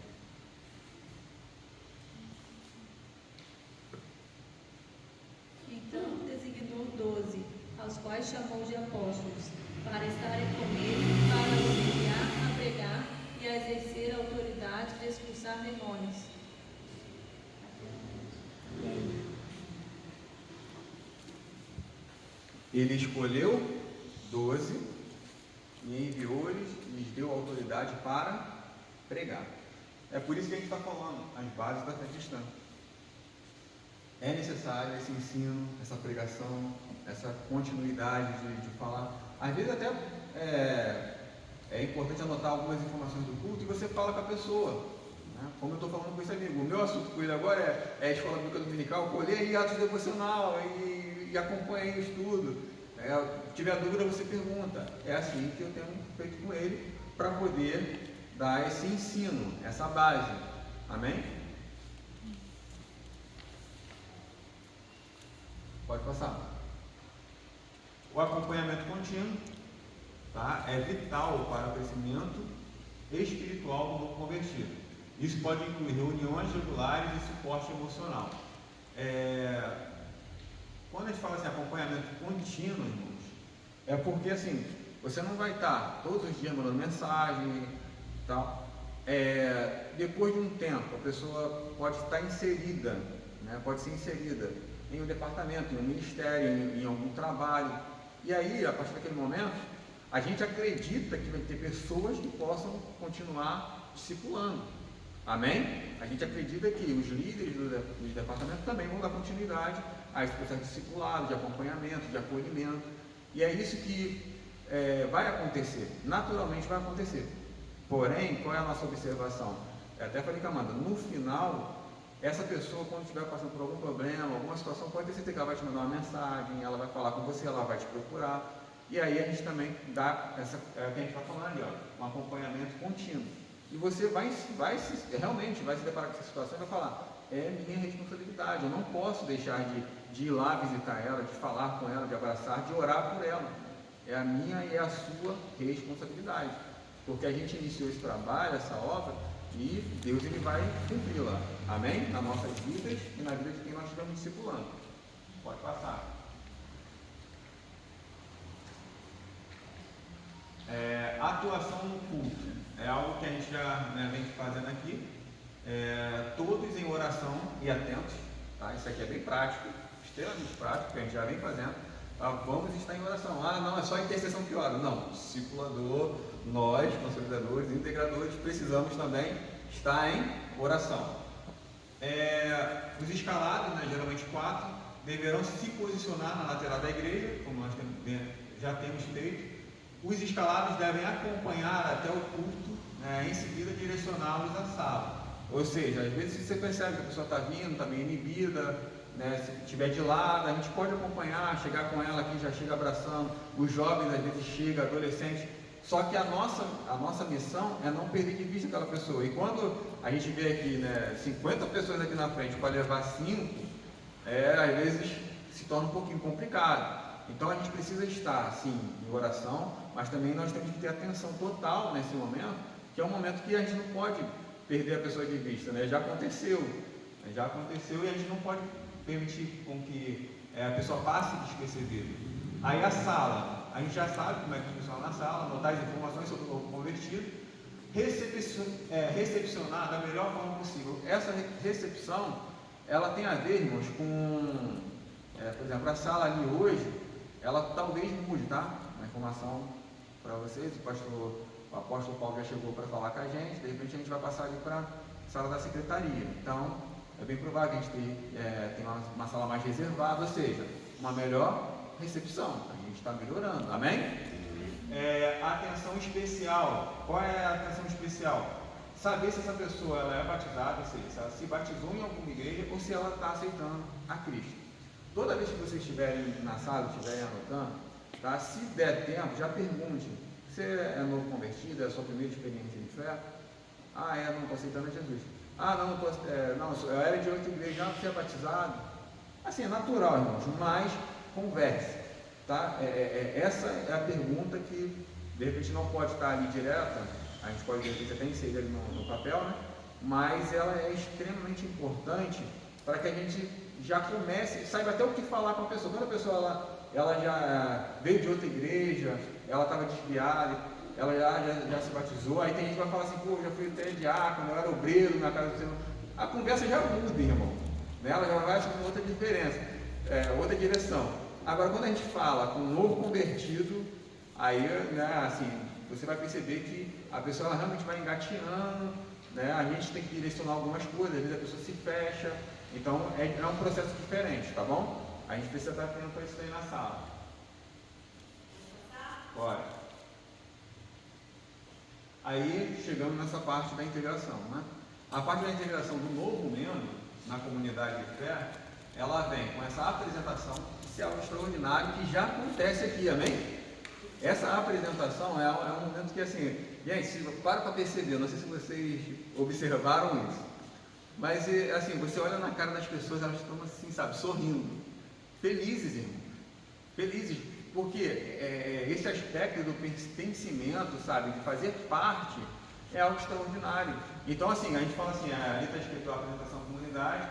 Então designou 12, aos quais chamou de apóstolos, para estarem com ele, para os enviar a pregar e a exercer a autoridade de expulsar demônios. Ele escolheu 12 e enviou-lhes, lhes deu autoridade para pregar. É por isso que a gente está falando as bases da fé cristã. É necessário esse ensino, essa pregação, essa continuidade de falar. Às vezes até é importante anotar algumas informações do culto e você fala com a pessoa. Né? Como eu estou falando com esse amigo. O meu assunto com ele agora é a Escola Bíblica Dominical. Colhei aí Atos Devocional e acompanha aí o estudo. Se tiver dúvida, você pergunta. É assim que eu tenho feito com ele para poder dar esse ensino, essa base. Amém? Pode passar. O acompanhamento contínuo, tá, é vital para o crescimento espiritual do novo convertido. Isso pode incluir reuniões regulares e suporte emocional. Quando a gente fala assim, acompanhamento contínuo, irmãos, é porque assim, você não vai estar todos os dias mandando mensagem e tal. Depois de um tempo, a pessoa pode estar inserida, né? Pode ser inserida em um departamento, em um ministério, em algum trabalho. E aí, a partir daquele momento, a gente acredita que vai ter pessoas que possam continuar discipulando. Amém? A gente acredita que os líderes dos departamentos também vão dar continuidade a esse processo de discipulado, de acompanhamento, de acolhimento. E é isso que vai acontecer, naturalmente vai acontecer. Porém, qual é a nossa observação? Eu até falei com a Amanda, no final, essa pessoa, quando estiver passando por algum problema, alguma situação, pode ter certeza que ela vai te mandar uma mensagem, ela vai falar com você, ela vai te procurar. E aí a gente também dá essa, que a gente está falando ali, ó, um acompanhamento contínuo. E você realmente vai se deparar com essa situação e vai falar, é minha responsabilidade, eu não posso deixar de ir lá visitar ela, de falar com ela, de abraçar, de orar por ela. É a minha e é a sua responsabilidade. Porque a gente iniciou esse trabalho, essa obra, e Deus ele vai cumpri-la. Amém? Nas nossas vidas e na vida de quem nós estamos discipulando. Pode passar. Atuação no culto. É algo que a gente já vem fazendo aqui. Todos em oração e atentos. Tá? Isso aqui é bem prático, extremamente prático, que a gente já vem fazendo. Vamos estar em oração. Não, é só intercessão que ora. Não, discipulador, nós, consolidadores, integradores, precisamos também estar em oração. Os escalados, geralmente 4, deverão se posicionar na lateral da igreja, como nós já temos feito. Os escalados devem acompanhar até o culto, em seguida direcioná-los à sala. Ou seja, às vezes você percebe que a pessoa está vindo, está meio inibida, se estiver de lado, a gente pode acompanhar, chegar com ela aqui, já chega abraçando. Os jovens às vezes chegam, adolescentes. Só que a nossa missão é não perder de vista aquela pessoa. E quando a gente vê aqui 50 pessoas aqui na frente para levar 5, às vezes se torna um pouquinho complicado. Então a gente precisa estar, sim, em oração, mas também nós temos que ter atenção total nesse momento, que é um momento que a gente não pode perder a pessoa de vista, Já aconteceu e a gente não pode permitir com que a pessoa passe despercebida. Aí a sala, a gente já sabe como é que funciona na sala, anotar as informações sobre o novo convertido, recepcionar da melhor forma possível. Essa recepção, ela tem a ver, irmãos, com, por exemplo, a sala ali hoje, ela talvez mude, tá? Uma informação para vocês, o apóstolo Paulo já chegou para falar com a gente, de repente a gente vai passar ali para a sala da secretaria. Então, é bem provável que a gente tenha uma sala mais reservada, ou seja, uma melhor recepção. A gente está melhorando, amém? Atenção especial. Qual é a atenção especial? Saber se essa pessoa ela é batizada, ou seja, se ela se batizou em alguma igreja ou se ela está aceitando a Cristo. Toda vez que vocês estiverem na sala, estiverem anotando, tá? Se der tempo, já pergunte. Você é novo convertido, é a sua primeira experiência de fé? Não estou aceitando a Jesus. Eu era de outra igreja, você é batizado? Assim, é natural, irmãos, mas converse, tá? Essa é a pergunta que, de repente, não pode estar ali direta, a gente pode, de repente, até inserir ali no papel, mas ela é extremamente importante para que a gente já comece, saiba até o que falar com a pessoa. Quando a pessoa ela já veio de outra igreja, ela estava desviada, ela já se batizou, aí tem gente que vai falar assim, já fui até diácono, eu era obreiro na casa do Senhor. A conversa já muda, irmão. Ela já vai com outra diferença, outra direção. Agora, quando a gente fala com um novo convertido, aí, assim, você vai perceber que a pessoa ela realmente vai engateando, a gente tem que direcionar algumas coisas, às vezes a pessoa se fecha, então é um processo diferente, tá bom? A gente precisa estar atento para isso aí na sala. Bora. Aí chegamos nessa parte da integração, A parte da integração do novo membro na comunidade de fé, ela vem com essa apresentação, que é algo extraordinário que já acontece aqui, amém? Essa apresentação é um momento que, assim, gente, para perceber, não sei se vocês observaram isso, mas, assim, você olha na cara das pessoas, elas estão assim, sabe, sorrindo, felizes, irmão, felizes, porque esse aspecto do pertencimento, sabe, de fazer parte, é algo extraordinário. Então, assim, a gente fala assim, ali está escrito a apresentação da comunidade,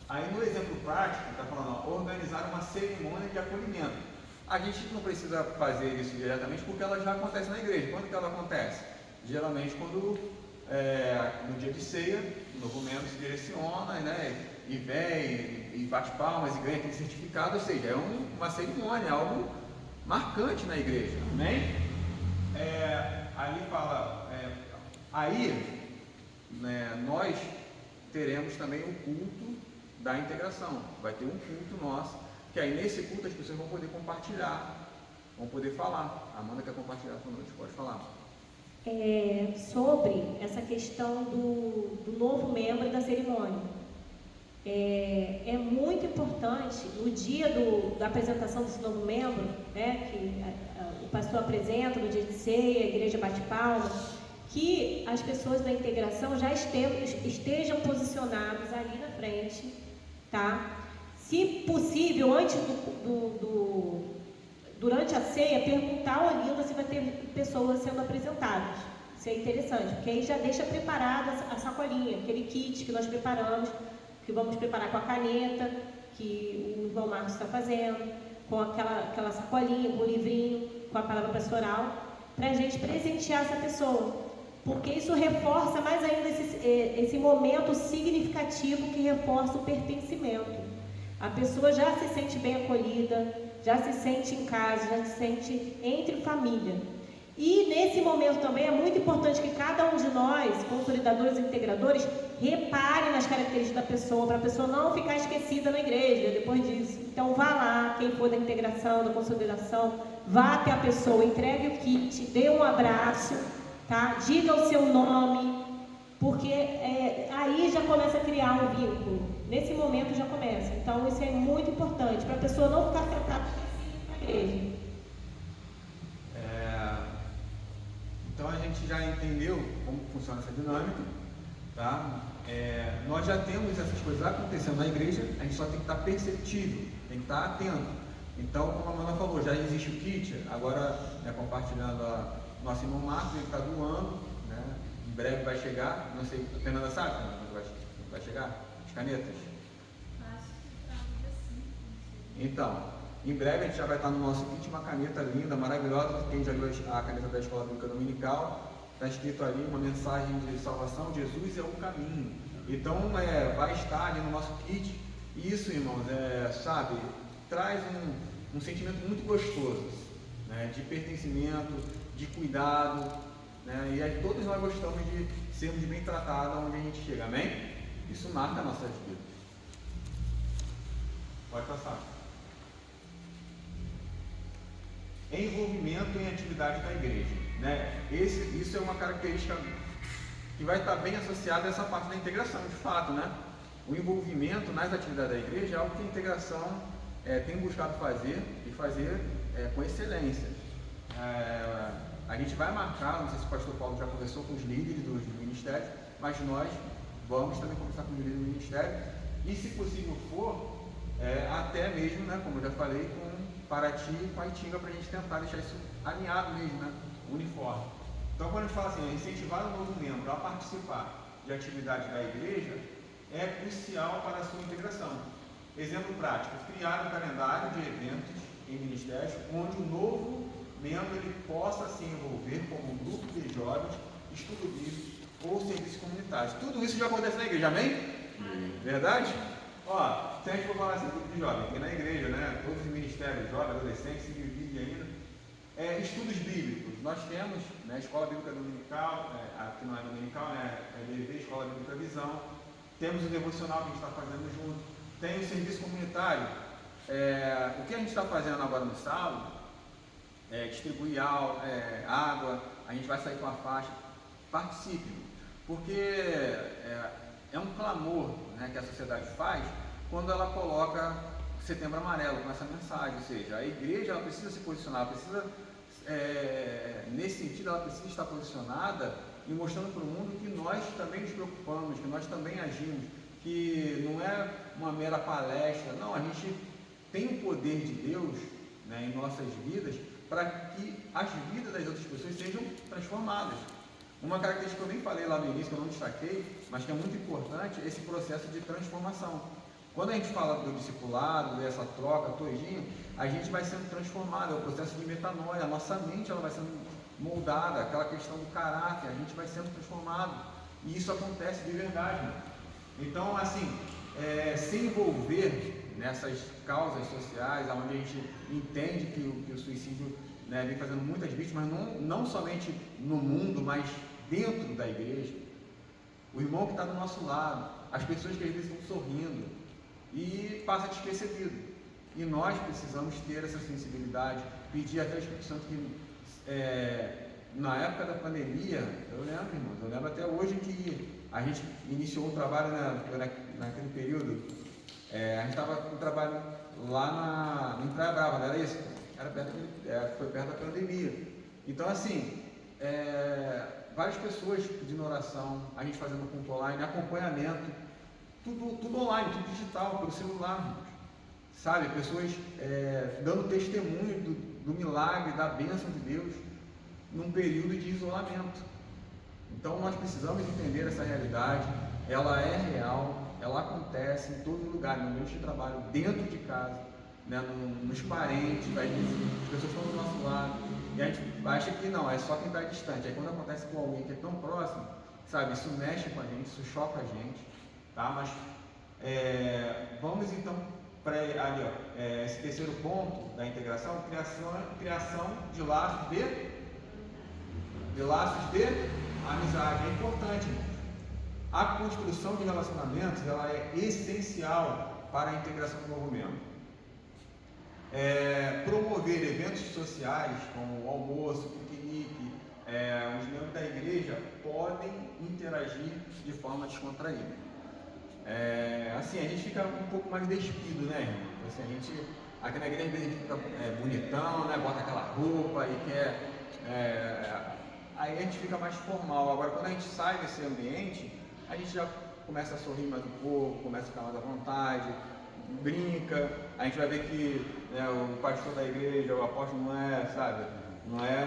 aí no exemplo prático, está falando, organizar uma cerimônia de acolhimento. A gente não precisa fazer isso diretamente porque ela já acontece na igreja. Quando que ela acontece? Geralmente quando no dia de ceia, o novo membro se direciona, e vem e bate palmas e ganha aquele certificado, ou seja, é uma cerimônia, algo marcante na igreja, amém? Ali fala, aí, né, nós teremos também o culto da integração, vai ter um culto nosso, que aí nesse culto as pessoas vão poder compartilhar, vão poder falar. A Amanda quer compartilhar conosco, pode falar. Sobre essa questão do novo membro da cerimônia. É muito importante, no dia da apresentação desse novo membro, né, que o pastor apresenta no dia de ceia, a igreja bate palmas, que as pessoas da integração já estejam posicionadas ali na frente, tá? Se possível, antes durante a ceia, perguntar ao Olinda se vai ter pessoas sendo apresentadas. Isso é interessante, porque aí já deixa preparada a sacolinha, aquele kit que nós preparamos, que vamos preparar com a caneta, que o irmão Marcos está fazendo, com aquela sacolinha, com o livrinho, com a palavra pastoral, para a gente presentear essa pessoa. Porque isso reforça mais ainda esse momento significativo que reforça o pertencimento. A pessoa já se sente bem acolhida, já se sente em casa, já se sente entre família. E nesse momento também é muito importante que cada um de nós, consolidadores e integradores, repare nas características da pessoa, para a pessoa não ficar esquecida na igreja depois disso. Então vá lá, quem for da integração, da consolidação, vá até a pessoa, entregue o kit, dê um abraço, tá? Diga o seu nome, porque aí já começa a criar um vínculo. Nesse momento já começa. Então isso é muito importante, para a pessoa não ficar sentada na igreja. Então a gente já entendeu como funciona essa dinâmica, tá? Nós já temos essas coisas acontecendo na igreja, a gente só tem que estar perceptível, tem que estar atento. Então, como a Amanda falou, já existe o kit, agora, né, compartilhando nosso irmão Marcos, ele está doando, né? Em breve vai chegar, não sei, a Fernanda sabe quando vai chegar? As canetas? Acho que está no dia 5. Então, em breve a gente já vai estar no nosso kit uma caneta linda, maravilhosa. Quem já viu a caneta da Escola Bíblica Dominical, está escrito ali uma mensagem de salvação: Jesus é o caminho. Então vai estar ali no nosso kit. E isso, irmãos, sabe, traz um sentimento muito gostoso, né, de pertencimento, de cuidado, né, e aí todos nós gostamos de sermos bem tratados onde a gente chega, amém? Isso marca nossas vidas. Pode passar. Envolvimento em atividades da igreja, né? Isso é uma característica que vai estar bem associada a essa parte da integração, de fato, né? O envolvimento nas atividades da igreja é algo que a integração tem buscado fazer e fazer com excelência. A gente vai marcar, não sei se o pastor Paulo já conversou com os líderes dos ministérios, mas nós vamos também conversar com os líderes do ministério e, se possível for, até mesmo, né, como eu já falei, com Paraty e com a Itinga, para a gente tentar deixar isso alinhado mesmo, né? Uniforme. Então, quando a gente fala assim, incentivar o novo membro a participar de atividades da igreja, é crucial para a sua integração. Exemplo prático: criar um calendário de eventos em ministérios onde o novo membro ele possa se envolver como um grupo de jovens, estudo bíblico ou serviços comunitários. Tudo isso já acontece na igreja, amém? Verdade? Ó, se a gente for falar assim, grupo de jovens, porque na igreja, né, todos os ministérios, jovens, adolescentes, se dividem ainda. Estudos bíblicos, nós temos, né, Escola Bíblica Dominical, aqui não é dominical, né, é EBV, Escola Bíblica Visão, temos o devocional que a gente está fazendo junto, tem o serviço comunitário. O que a gente está fazendo agora no sábado é distribuir água, a gente vai sair com a faixa, participe, porque é um clamor, né, que a sociedade faz quando ela coloca Setembro Amarelo com essa mensagem, ou seja, a igreja ela precisa se posicionar, nesse sentido ela precisa estar posicionada e mostrando para o mundo que nós também nos preocupamos, que nós também agimos, que não é uma mera palestra, não, a gente tem o poder de Deus, né, em nossas vidas para que as vidas das outras pessoas sejam transformadas. Uma característica que eu nem falei lá no início, que eu não destaquei, mas que é muito importante, esse processo de transformação. Quando a gente fala do discipulado, dessa troca todinha, a gente vai sendo transformado, é o processo de metanoia, a nossa mente ela vai sendo moldada, aquela questão do caráter, a gente vai sendo transformado, e isso acontece de verdade. Então, assim, se envolver nessas causas sociais, onde a gente entende que o suicídio, né, vem fazendo muitas vítimas, não somente no mundo, mas dentro da igreja. O irmão que está do nosso lado, as pessoas que às vezes estão sorrindo e passa despercebido. E nós precisamos ter essa sensibilidade, pedir até o Espírito Santo que, na época da pandemia, eu lembro, irmãos, eu lembro até hoje que a gente iniciou um trabalho naquele período, a gente estava com um trabalho lá em Praia Brava, não era isso? Foi perto da pandemia. Então, assim, várias pessoas pedindo oração, a gente fazendo culto online, acompanhamento, tudo online, tudo digital, pelo celular, irmãos. Sabe, pessoas dando testemunho do milagre, da bênção de Deus, num período de isolamento. Então nós precisamos entender essa realidade, ela é real, ela acontece em todo lugar, no ambiente de trabalho, dentro de casa, né, nos parentes, as pessoas estão do nosso lado, e a gente acha que não, é só quem está distante. Aí quando acontece com alguém que é tão próximo, sabe, isso mexe com a gente, isso choca a gente, tá? Mas vamos então para ali, esse terceiro ponto da integração, criação de laços de amizade. É importante. A construção de relacionamentos, ela é essencial para a integração do novo membro. Promover eventos sociais como o almoço, piquenique, os membros da igreja podem interagir de forma descontraída. Assim, a gente fica um pouco mais despido, né, irmão? Assim, aqui na igreja, às vezes, a gente fica bonitão, né? Bota aquela roupa e quer... aí a gente fica mais formal. Agora, quando a gente sai desse ambiente, a gente já começa a sorrir mais um pouco, começa a ficar mais à vontade, brinca. A gente vai ver que, né, o pastor da igreja, o apóstolo, não é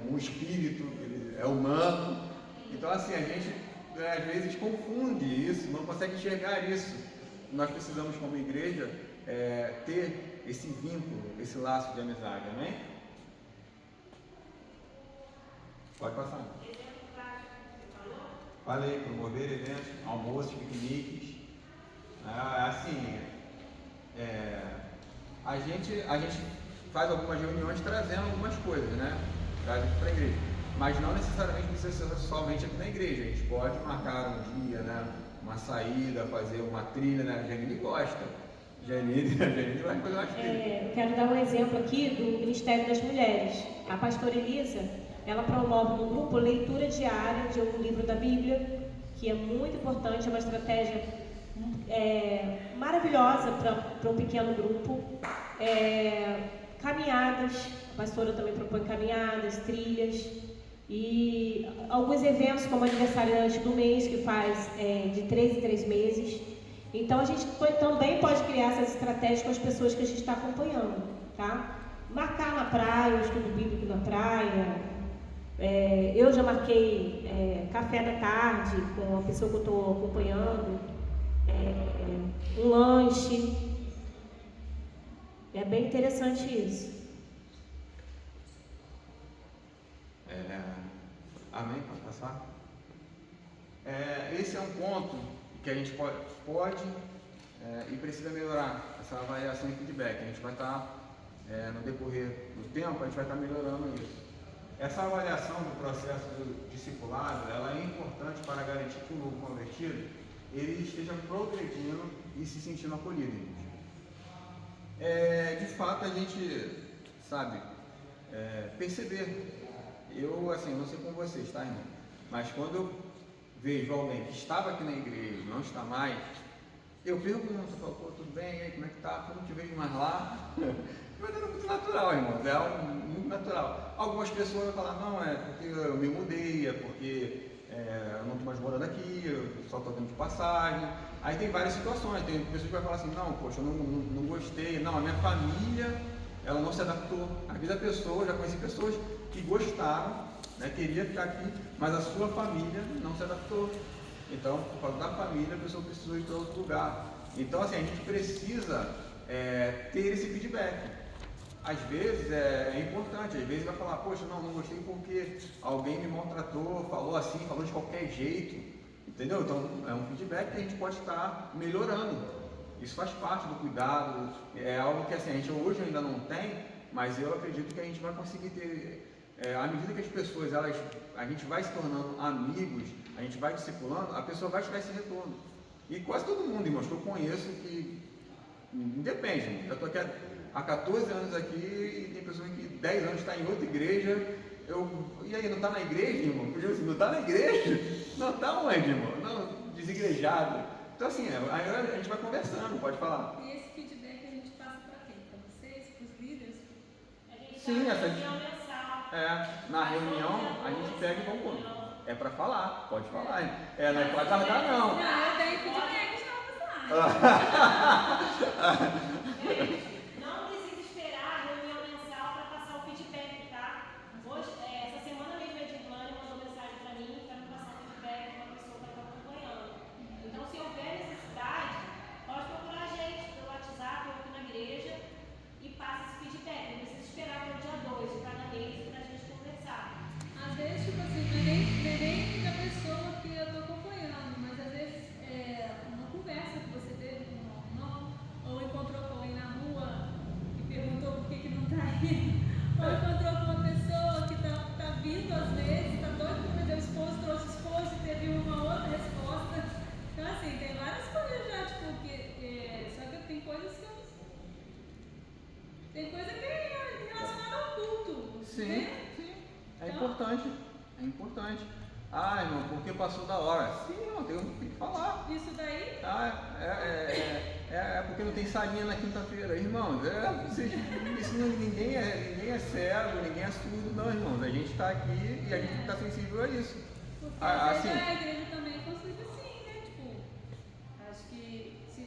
um espírito, ele é humano. Então, assim, a gente às vezes confunde isso, não consegue enxergar isso. Nós precisamos, como igreja, ter esse vínculo, esse laço de amizade, amém? Pode passar. Falei, promover eventos, almoços, piqueniques. Assim, a gente faz algumas reuniões trazendo algumas coisas, né? Traz para a igreja. Mas não necessariamente precisa ser somente aqui na igreja. A gente pode marcar um dia, né? Uma saída, fazer uma trilha, né? A Janine gosta. Janine vai fazer uma trilha. Eu quero dar um exemplo aqui do Ministério das Mulheres. A pastora Elisa, ela promove no grupo leitura diária de algum livro da Bíblia, que é muito importante, é uma estratégia maravilhosa para um pequeno grupo. Caminhadas, a pastora também propõe caminhadas, trilhas, e alguns eventos como aniversariante do mês, que faz de 3 em 3 meses. Então a gente também pode criar essas estratégias com as pessoas que a gente está acompanhando, tá? Marcar na praia, o estudo bíblico na praia. Eu já marquei café da tarde com a pessoa que eu estou acompanhando, um lanche. É bem interessante isso. Amém? Pode passar? Esse é um ponto que a gente pode e precisa melhorar, essa avaliação e feedback. A gente vai estar, no decorrer do tempo, a gente vai estar melhorando isso. Essa avaliação do processo do discipulado, ela é importante para garantir que o novo convertido ele esteja progredindo e se sentindo acolhido. De fato, a gente sabe perceber. Eu, assim, não sei com vocês, tá, irmão? Mas quando eu vejo alguém que estava aqui na igreja e não está mais, eu pergunto, eu falo, pô, tudo bem, e aí, como é que tá? Eu não te vejo mais lá. Mas era muito natural, irmão, muito natural. Algumas pessoas vão falar, não, porque eu me mudei, porque eu não estou mais morando aqui, eu só estou dando de passagem. Aí tem várias situações, tem pessoas que vão falar assim, não, poxa, eu não gostei, não, a minha família, ela não se adaptou. Às vezes a pessoa, já conheci pessoas que gostaram, né, queria ficar aqui, mas a sua família não se adaptou. Então, por causa da família, a pessoa precisou ir para outro lugar. Então, assim, a gente precisa ter esse feedback. Às vezes é importante, às vezes vai falar, poxa, não gostei porque alguém me maltratou, falou assim, falou de qualquer jeito. Entendeu? Então é um feedback que a gente pode estar melhorando. Isso faz parte do cuidado, é algo que assim, a gente hoje ainda não tem, mas eu acredito que a gente vai conseguir ter, à medida que as pessoas, a gente vai se tornando amigos, a gente vai discipulando, a pessoa vai te dar esse retorno. E quase todo mundo, irmãos, que eu conheço, que independe, eu estou aqui há 14 anos aqui e tem pessoas que 10 anos está em outra igreja, e aí, não está na igreja, irmão? Não está na igreja? Não está onde, irmão? Não, desigrejado. Então assim, a gente vai conversando, pode falar. E esse feedback a gente passa para quem? Para vocês, para os líderes? Sim, na reunião a gente pega e vamos. É para falar, pode falar. Não é para guardar, não. Não, eu tenho feedback já para Não precisa esperar a reunião mensal para passar o feedback, tá? Hoje, essa semana mesmo a Edilane mandou mensagem para mim para me passar o feedback de uma pessoa que está acompanhando. Então, se houver necessidade, pode procurar a gente pelo WhatsApp ou aqui na igreja e passa esse feedback. Não precisa esperar para o dia 2 de cada mês para a gente conversar. Às vezes, tipo assim, não é nem da pessoa que eu estou acompanhando, mas às vezes uma conversa que você teve com um irmão, ou encontrou com alguém na rua e perguntou por que não está indo, ou encontrou com uma pessoa que está vindo às vezes, está doido para fazer o esposo, trouxe o esposo e teve uma outra resposta. Então, assim, tem várias coisas já, tipo, só que tem coisas que eu. Tem coisa que é relacionada ao culto. Sim, né? sim. É importante. É importante. Ah, irmão, porque passou da hora. Sim, irmão, tem que falar. Isso daí? Porque não tem salinha na quinta-feira. Irmãos, ninguém é cego, ninguém é surdo, não, irmãos. A gente está aqui e a gente está sensível a isso. Porque Assim, a igreja também é construída assim, né? Tipo, acho que se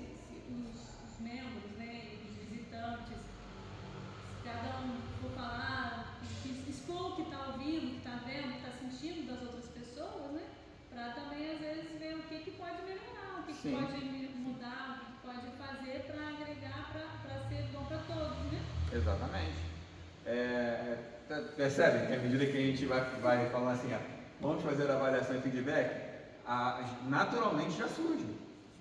os membros, né, e os visitantes, se cada um for falar, expor o que está ouvindo, o que está vendo, o que está sentindo das outras pessoas, né? Para também, às vezes, ver o que pode melhorar, o que pode mudar, o que pode fazer para agregar, para ser bom para todos, né? exatamente. Percebe que à medida que a gente vai falando assim, vamos fazer a avaliação e feedback, naturalmente já surge,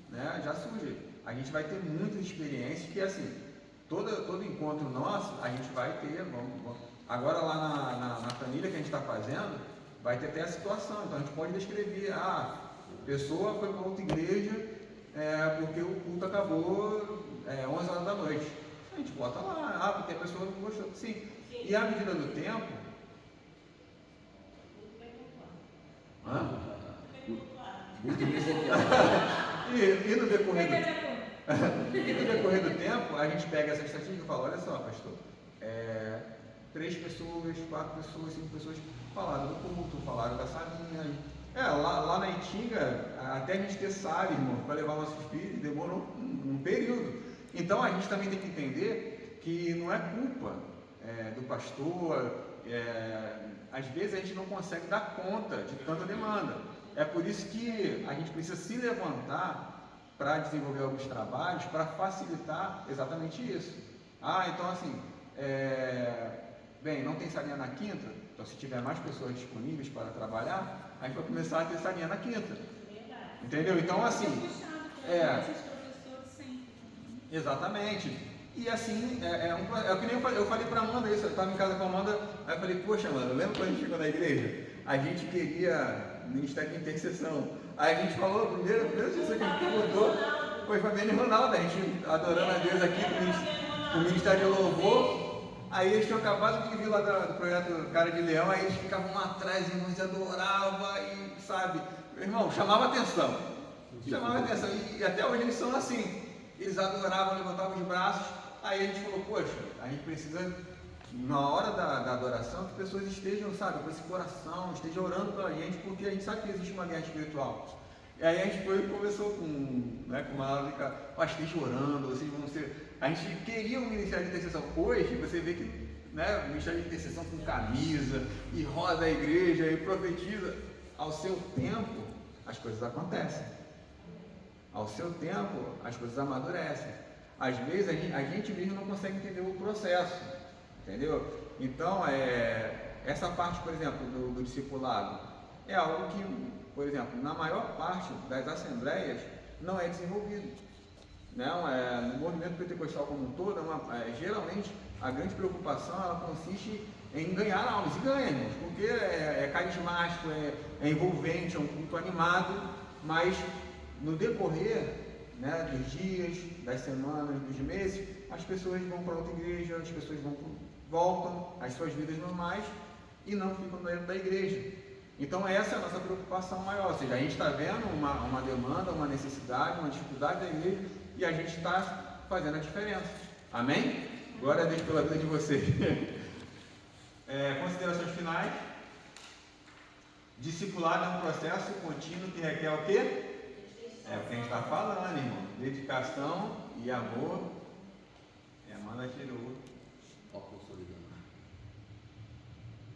né? Já surge. A gente vai ter muitas experiências que, assim, todo encontro nosso, a gente vai ter, agora lá na planilha que a gente está fazendo, vai ter até a situação, então a gente pode descrever, a pessoa foi para outra igreja porque o culto acabou 11 horas da noite. A gente bota lá, porque a pessoa não gostou. Sim. E à medida do tempo. Muito bem pontuado. E no decorrer do tempo, a gente pega essa estatística e fala, olha só, pastor, 3 pessoas, 4 pessoas, 5 pessoas falaram do culto, falaram da salinha. Lá na Itinga, até a gente ter sala, irmão, para levar nossos filhos, demorou um período. Então a gente também tem que entender que não é culpa do pastor, às vezes a gente não consegue dar conta de tanta demanda. É por isso que a gente precisa se levantar para desenvolver alguns trabalhos, para facilitar exatamente isso. Então assim, não tem salinha na quinta, então se tiver mais pessoas disponíveis para trabalhar, a gente vai começar a ter salinha na quinta. Entendeu? Então assim, exatamente. E assim, que nem eu falei para a Amanda isso, eu estava em casa com a Amanda, aí eu falei, poxa, Amanda, lembra quando a gente chegou na igreja? A gente queria ministério de intercessão. Aí a gente falou, a primeira pessoa que a gente botou foi Fabiana e Ronaldo, a gente adorando a Deus aqui com o Ministério de Louvor. Aí eles tinham acabado de vir lá do projeto Cara de Leão, aí eles ficavam lá atrás, irmãos, e adoravam, e sabe, meu irmão, chamava atenção. E até hoje eles são assim, eles adoravam, levantavam os braços. Aí a gente falou, poxa, a gente precisa, na hora da adoração, que pessoas estejam, sabe, com esse coração, estejam orando pela gente, porque a gente sabe que existe uma guerra espiritual. E aí a gente foi e conversou com uma áurea, esteja orando, vocês vão ser. A gente queria um ministério de intercessão. Hoje você vê que o ministério de intercessão com camisa, e roda a igreja, e profetiza. Ao seu tempo, as coisas acontecem. Ao seu tempo, as coisas amadurecem. Às vezes a gente mesmo não consegue entender o processo, entendeu? Então, essa parte, por exemplo, do discipulado, é algo que, por exemplo, na maior parte das assembleias não é desenvolvido. Não, no movimento pentecostal como um todo, geralmente a grande preocupação ela consiste em ganhar almas, e ganha, irmãos, porque é carismático, é envolvente, é um culto animado, mas no decorrer, né, dos dias, das semanas, dos meses, as pessoas vão para outra igreja, as pessoas voltam às suas vidas normais e não ficam dentro da igreja. Então essa é a nossa preocupação maior, ou seja, a gente está vendo uma demanda, uma necessidade, uma dificuldade da igreja e a gente está fazendo a diferença. Amém? Glória a Deus pela vida de vocês. Considerações finais. Discipulado é um processo contínuo que requer o quê? É o que a gente está falando, irmão. Dedicação e amor. Amanda tirou. Ó, consolidando.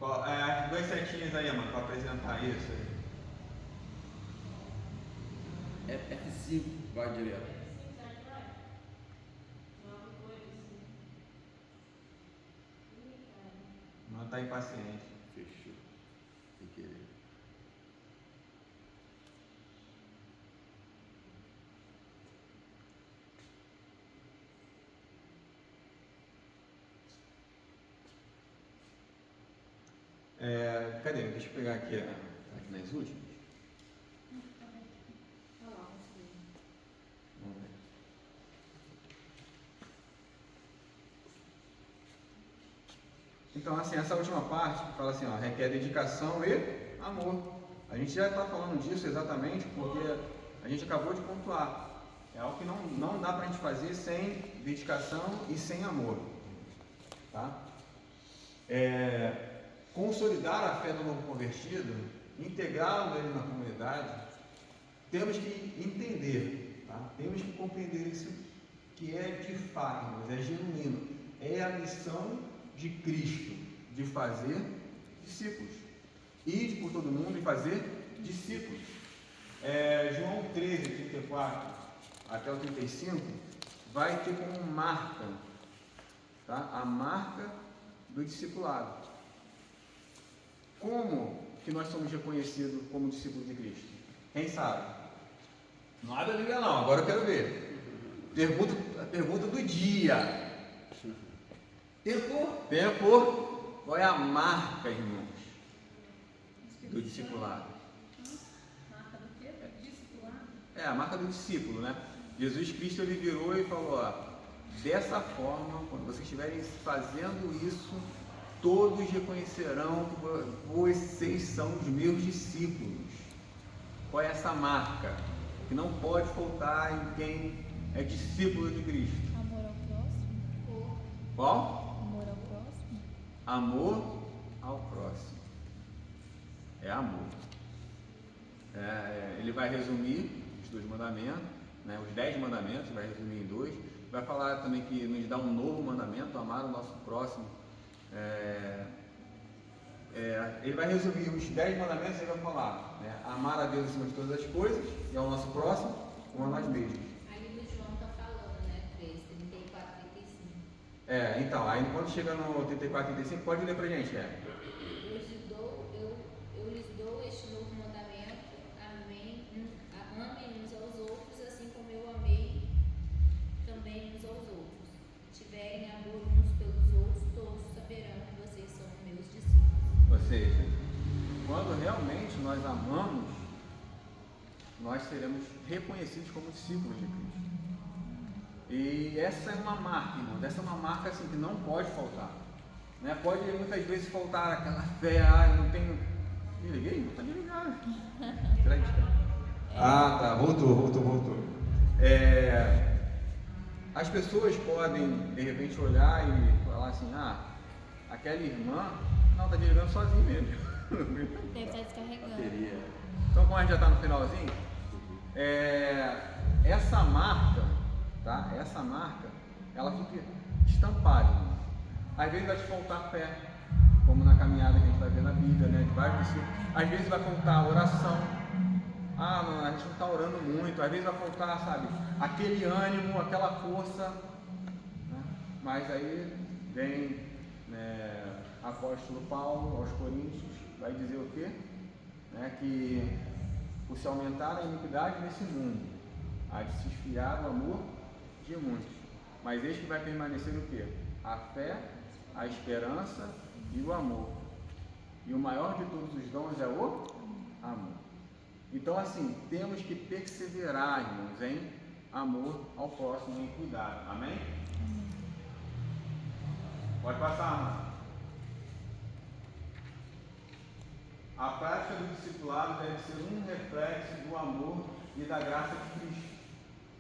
As duas setinhas aí, mano, para apresentar isso aí. F5, vai direto. Não está impaciente. Fechou. Sem querer. Cadê? Deixa eu pegar aqui nas últimas. Vamos ver. Então, assim, essa última parte fala assim, requer dedicação e amor. A gente já está falando disso exatamente porque a gente acabou de pontuar. É algo que não dá para a gente fazer sem dedicação e sem amor. Tá? Consolidar a fé do novo convertido, integrá-lo ele na comunidade, temos que entender, tá? Temos que compreender isso que é de fato, é genuíno, é a missão de Cristo, de fazer discípulos, ide por todo mundo e fazer discípulos. João 13, 34 até o 35, vai ter como marca, tá? A marca do discipulado. Como que nós somos reconhecidos como discípulos de Cristo? Quem sabe? Não abre a Bíblia não, agora eu quero ver. Pergunta do dia. Tempo. Qual é a marca, irmãos, do discipulado? Marca do quê? Discipulado? A marca do discípulo, né? Jesus Cristo, ele virou e falou, dessa forma, quando vocês estiverem fazendo isso, todos reconhecerão que vocês são os meus discípulos. Qual é essa marca? Que não pode faltar em quem é discípulo de Cristo. Amor ao próximo. Qual? Amor ao próximo. Amor ao próximo. É amor. Ele vai resumir os 2 mandamentos, né? Os 10 mandamentos, vai resumir em 2. Vai falar também que nos dá um novo mandamento, amar o nosso próximo. Ele vai resumir os 10 mandamentos e ele vai falar, né? Amar a Deus acima de todas as coisas e ao nosso próximo como a nós mesmos. Ali no João está falando, né? 3, 34, 35. Então, aí quando chega no 34, 35, pode ler pra gente, Eu lhes dou este novo mandamento, amem uns aos outros, assim como eu amei também uns aos outros. Tiverem amor uns pelos outros, todos saberão que vocês são meus discípulos. Ou seja, quando realmente nós amamos, nós seremos reconhecidos como discípulos de Cristo. E essa é uma marca, irmãos, essa é uma marca assim, que não pode faltar. Né? Pode muitas vezes faltar aquela fé, eu não tenho. Me liguei? Não está me ligado. Tá, voltou. As pessoas podem de repente olhar e falar assim, aquela irmã não está desligando sozinha mesmo. Deve estar descarregando. Bateria. Então, como a gente já está no finalzinho, essa marca, tá? Essa marca, ela fica estampada. Irmão. Às vezes vai te faltar fé, como na caminhada que a gente vai ver na Bíblia, né? De vários discípulos. Às vezes vai faltar oração. A gente não está orando muito. Às vezes vai faltar, sabe, aquele ânimo, aquela força. Né? Mas aí vem apóstolo Paulo aos Coríntios, vai dizer o quê? né, que por se aumentar a iniquidade nesse mundo, há de se esfriar o amor de muitos. Mas eis que vai permanecer o quê? A fé, a esperança e o amor. E o maior de todos os dons é o amor. Então, assim, temos que perseverar, irmãos, em amor ao próximo, em cuidado. Amém? Pode passar, irmão. A prática do discipulado deve ser um reflexo do amor e da graça de Cristo,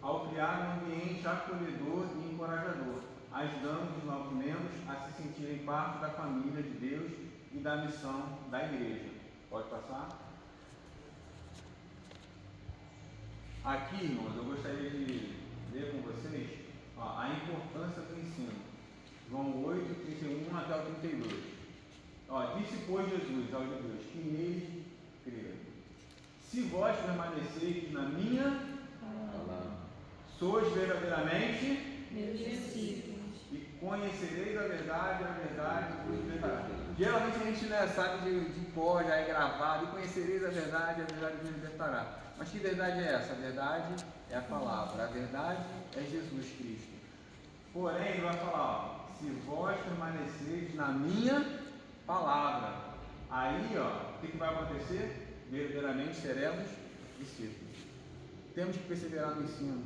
ao criar um ambiente acolhedor e encorajador, ajudando os novos-membros a se sentirem parte da família de Deus e da missão da igreja. Pode passar? Aqui, irmãos, eu gostaria de ler com vocês a importância do ensino. João 8, 31 até o 32. Disse, pois, Jesus aos judeus que nele creram: se vós permaneceis na minha palavra, sois verdadeiramente Meus discípulos. e conhecereis a verdade vos libertará. Geralmente a gente sabe de cor, já é gravado, e conhecereis a verdade vos libertará. Mas que verdade é essa? A verdade é a palavra, a verdade é Jesus Cristo. Porém, ele vai falar, se vós permaneceis na minha palavra, aí o que vai acontecer? Verdadeiramente seremos discípulos. Temos que perseverar no ensino.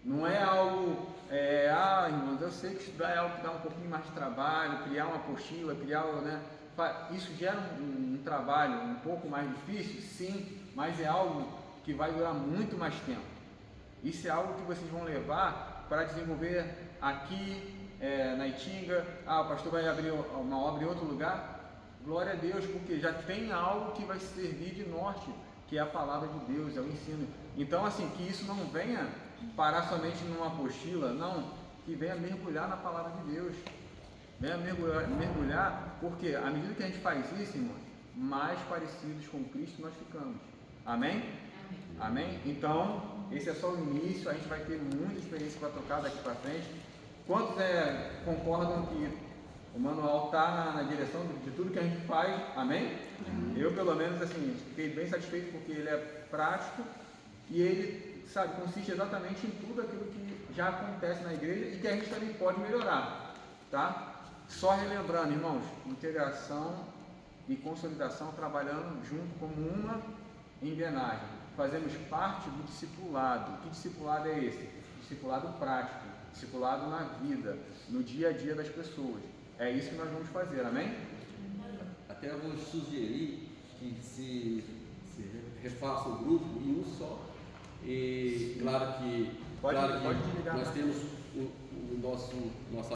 Não é algo, irmãos, eu sei que estudar é algo que dá um pouquinho mais de trabalho, criar uma apostila, isso gera um trabalho um pouco mais difícil, sim, mas é algo que vai durar muito mais tempo. Isso é algo que vocês vão levar para desenvolver aqui na Itinga. O pastor vai abrir uma obra em outro lugar. Glória a Deus, porque já tem algo que vai servir de norte, que é a palavra de Deus, é o ensino. Então, assim, que isso não venha parar somente numa apostila, não, que venha mergulhar na palavra de Deus. Venha mergulhar, porque à medida que a gente faz isso, irmãos, mais parecidos com Cristo nós ficamos. Amém? Amém? Então, esse é só o início, a gente vai ter muita experiência para tocar daqui para frente. Quantos concordam que o manual está na direção de tudo que a gente faz? Amém? Eu, pelo menos, assim, fiquei bem satisfeito porque ele é prático e ele, consiste exatamente em tudo aquilo que já acontece na igreja e que a gente também pode melhorar, tá? Só relembrando, irmãos, integração e consolidação trabalhando junto como uma engrenagem. Fazemos parte do discipulado. Que discipulado é esse? Discipulado prático, discipulado na vida, no dia a dia das pessoas. É isso que nós vamos fazer, amém? Até eu vou sugerir que se refaça o grupo em um só. E claro que, pode desligar, nós temos nossa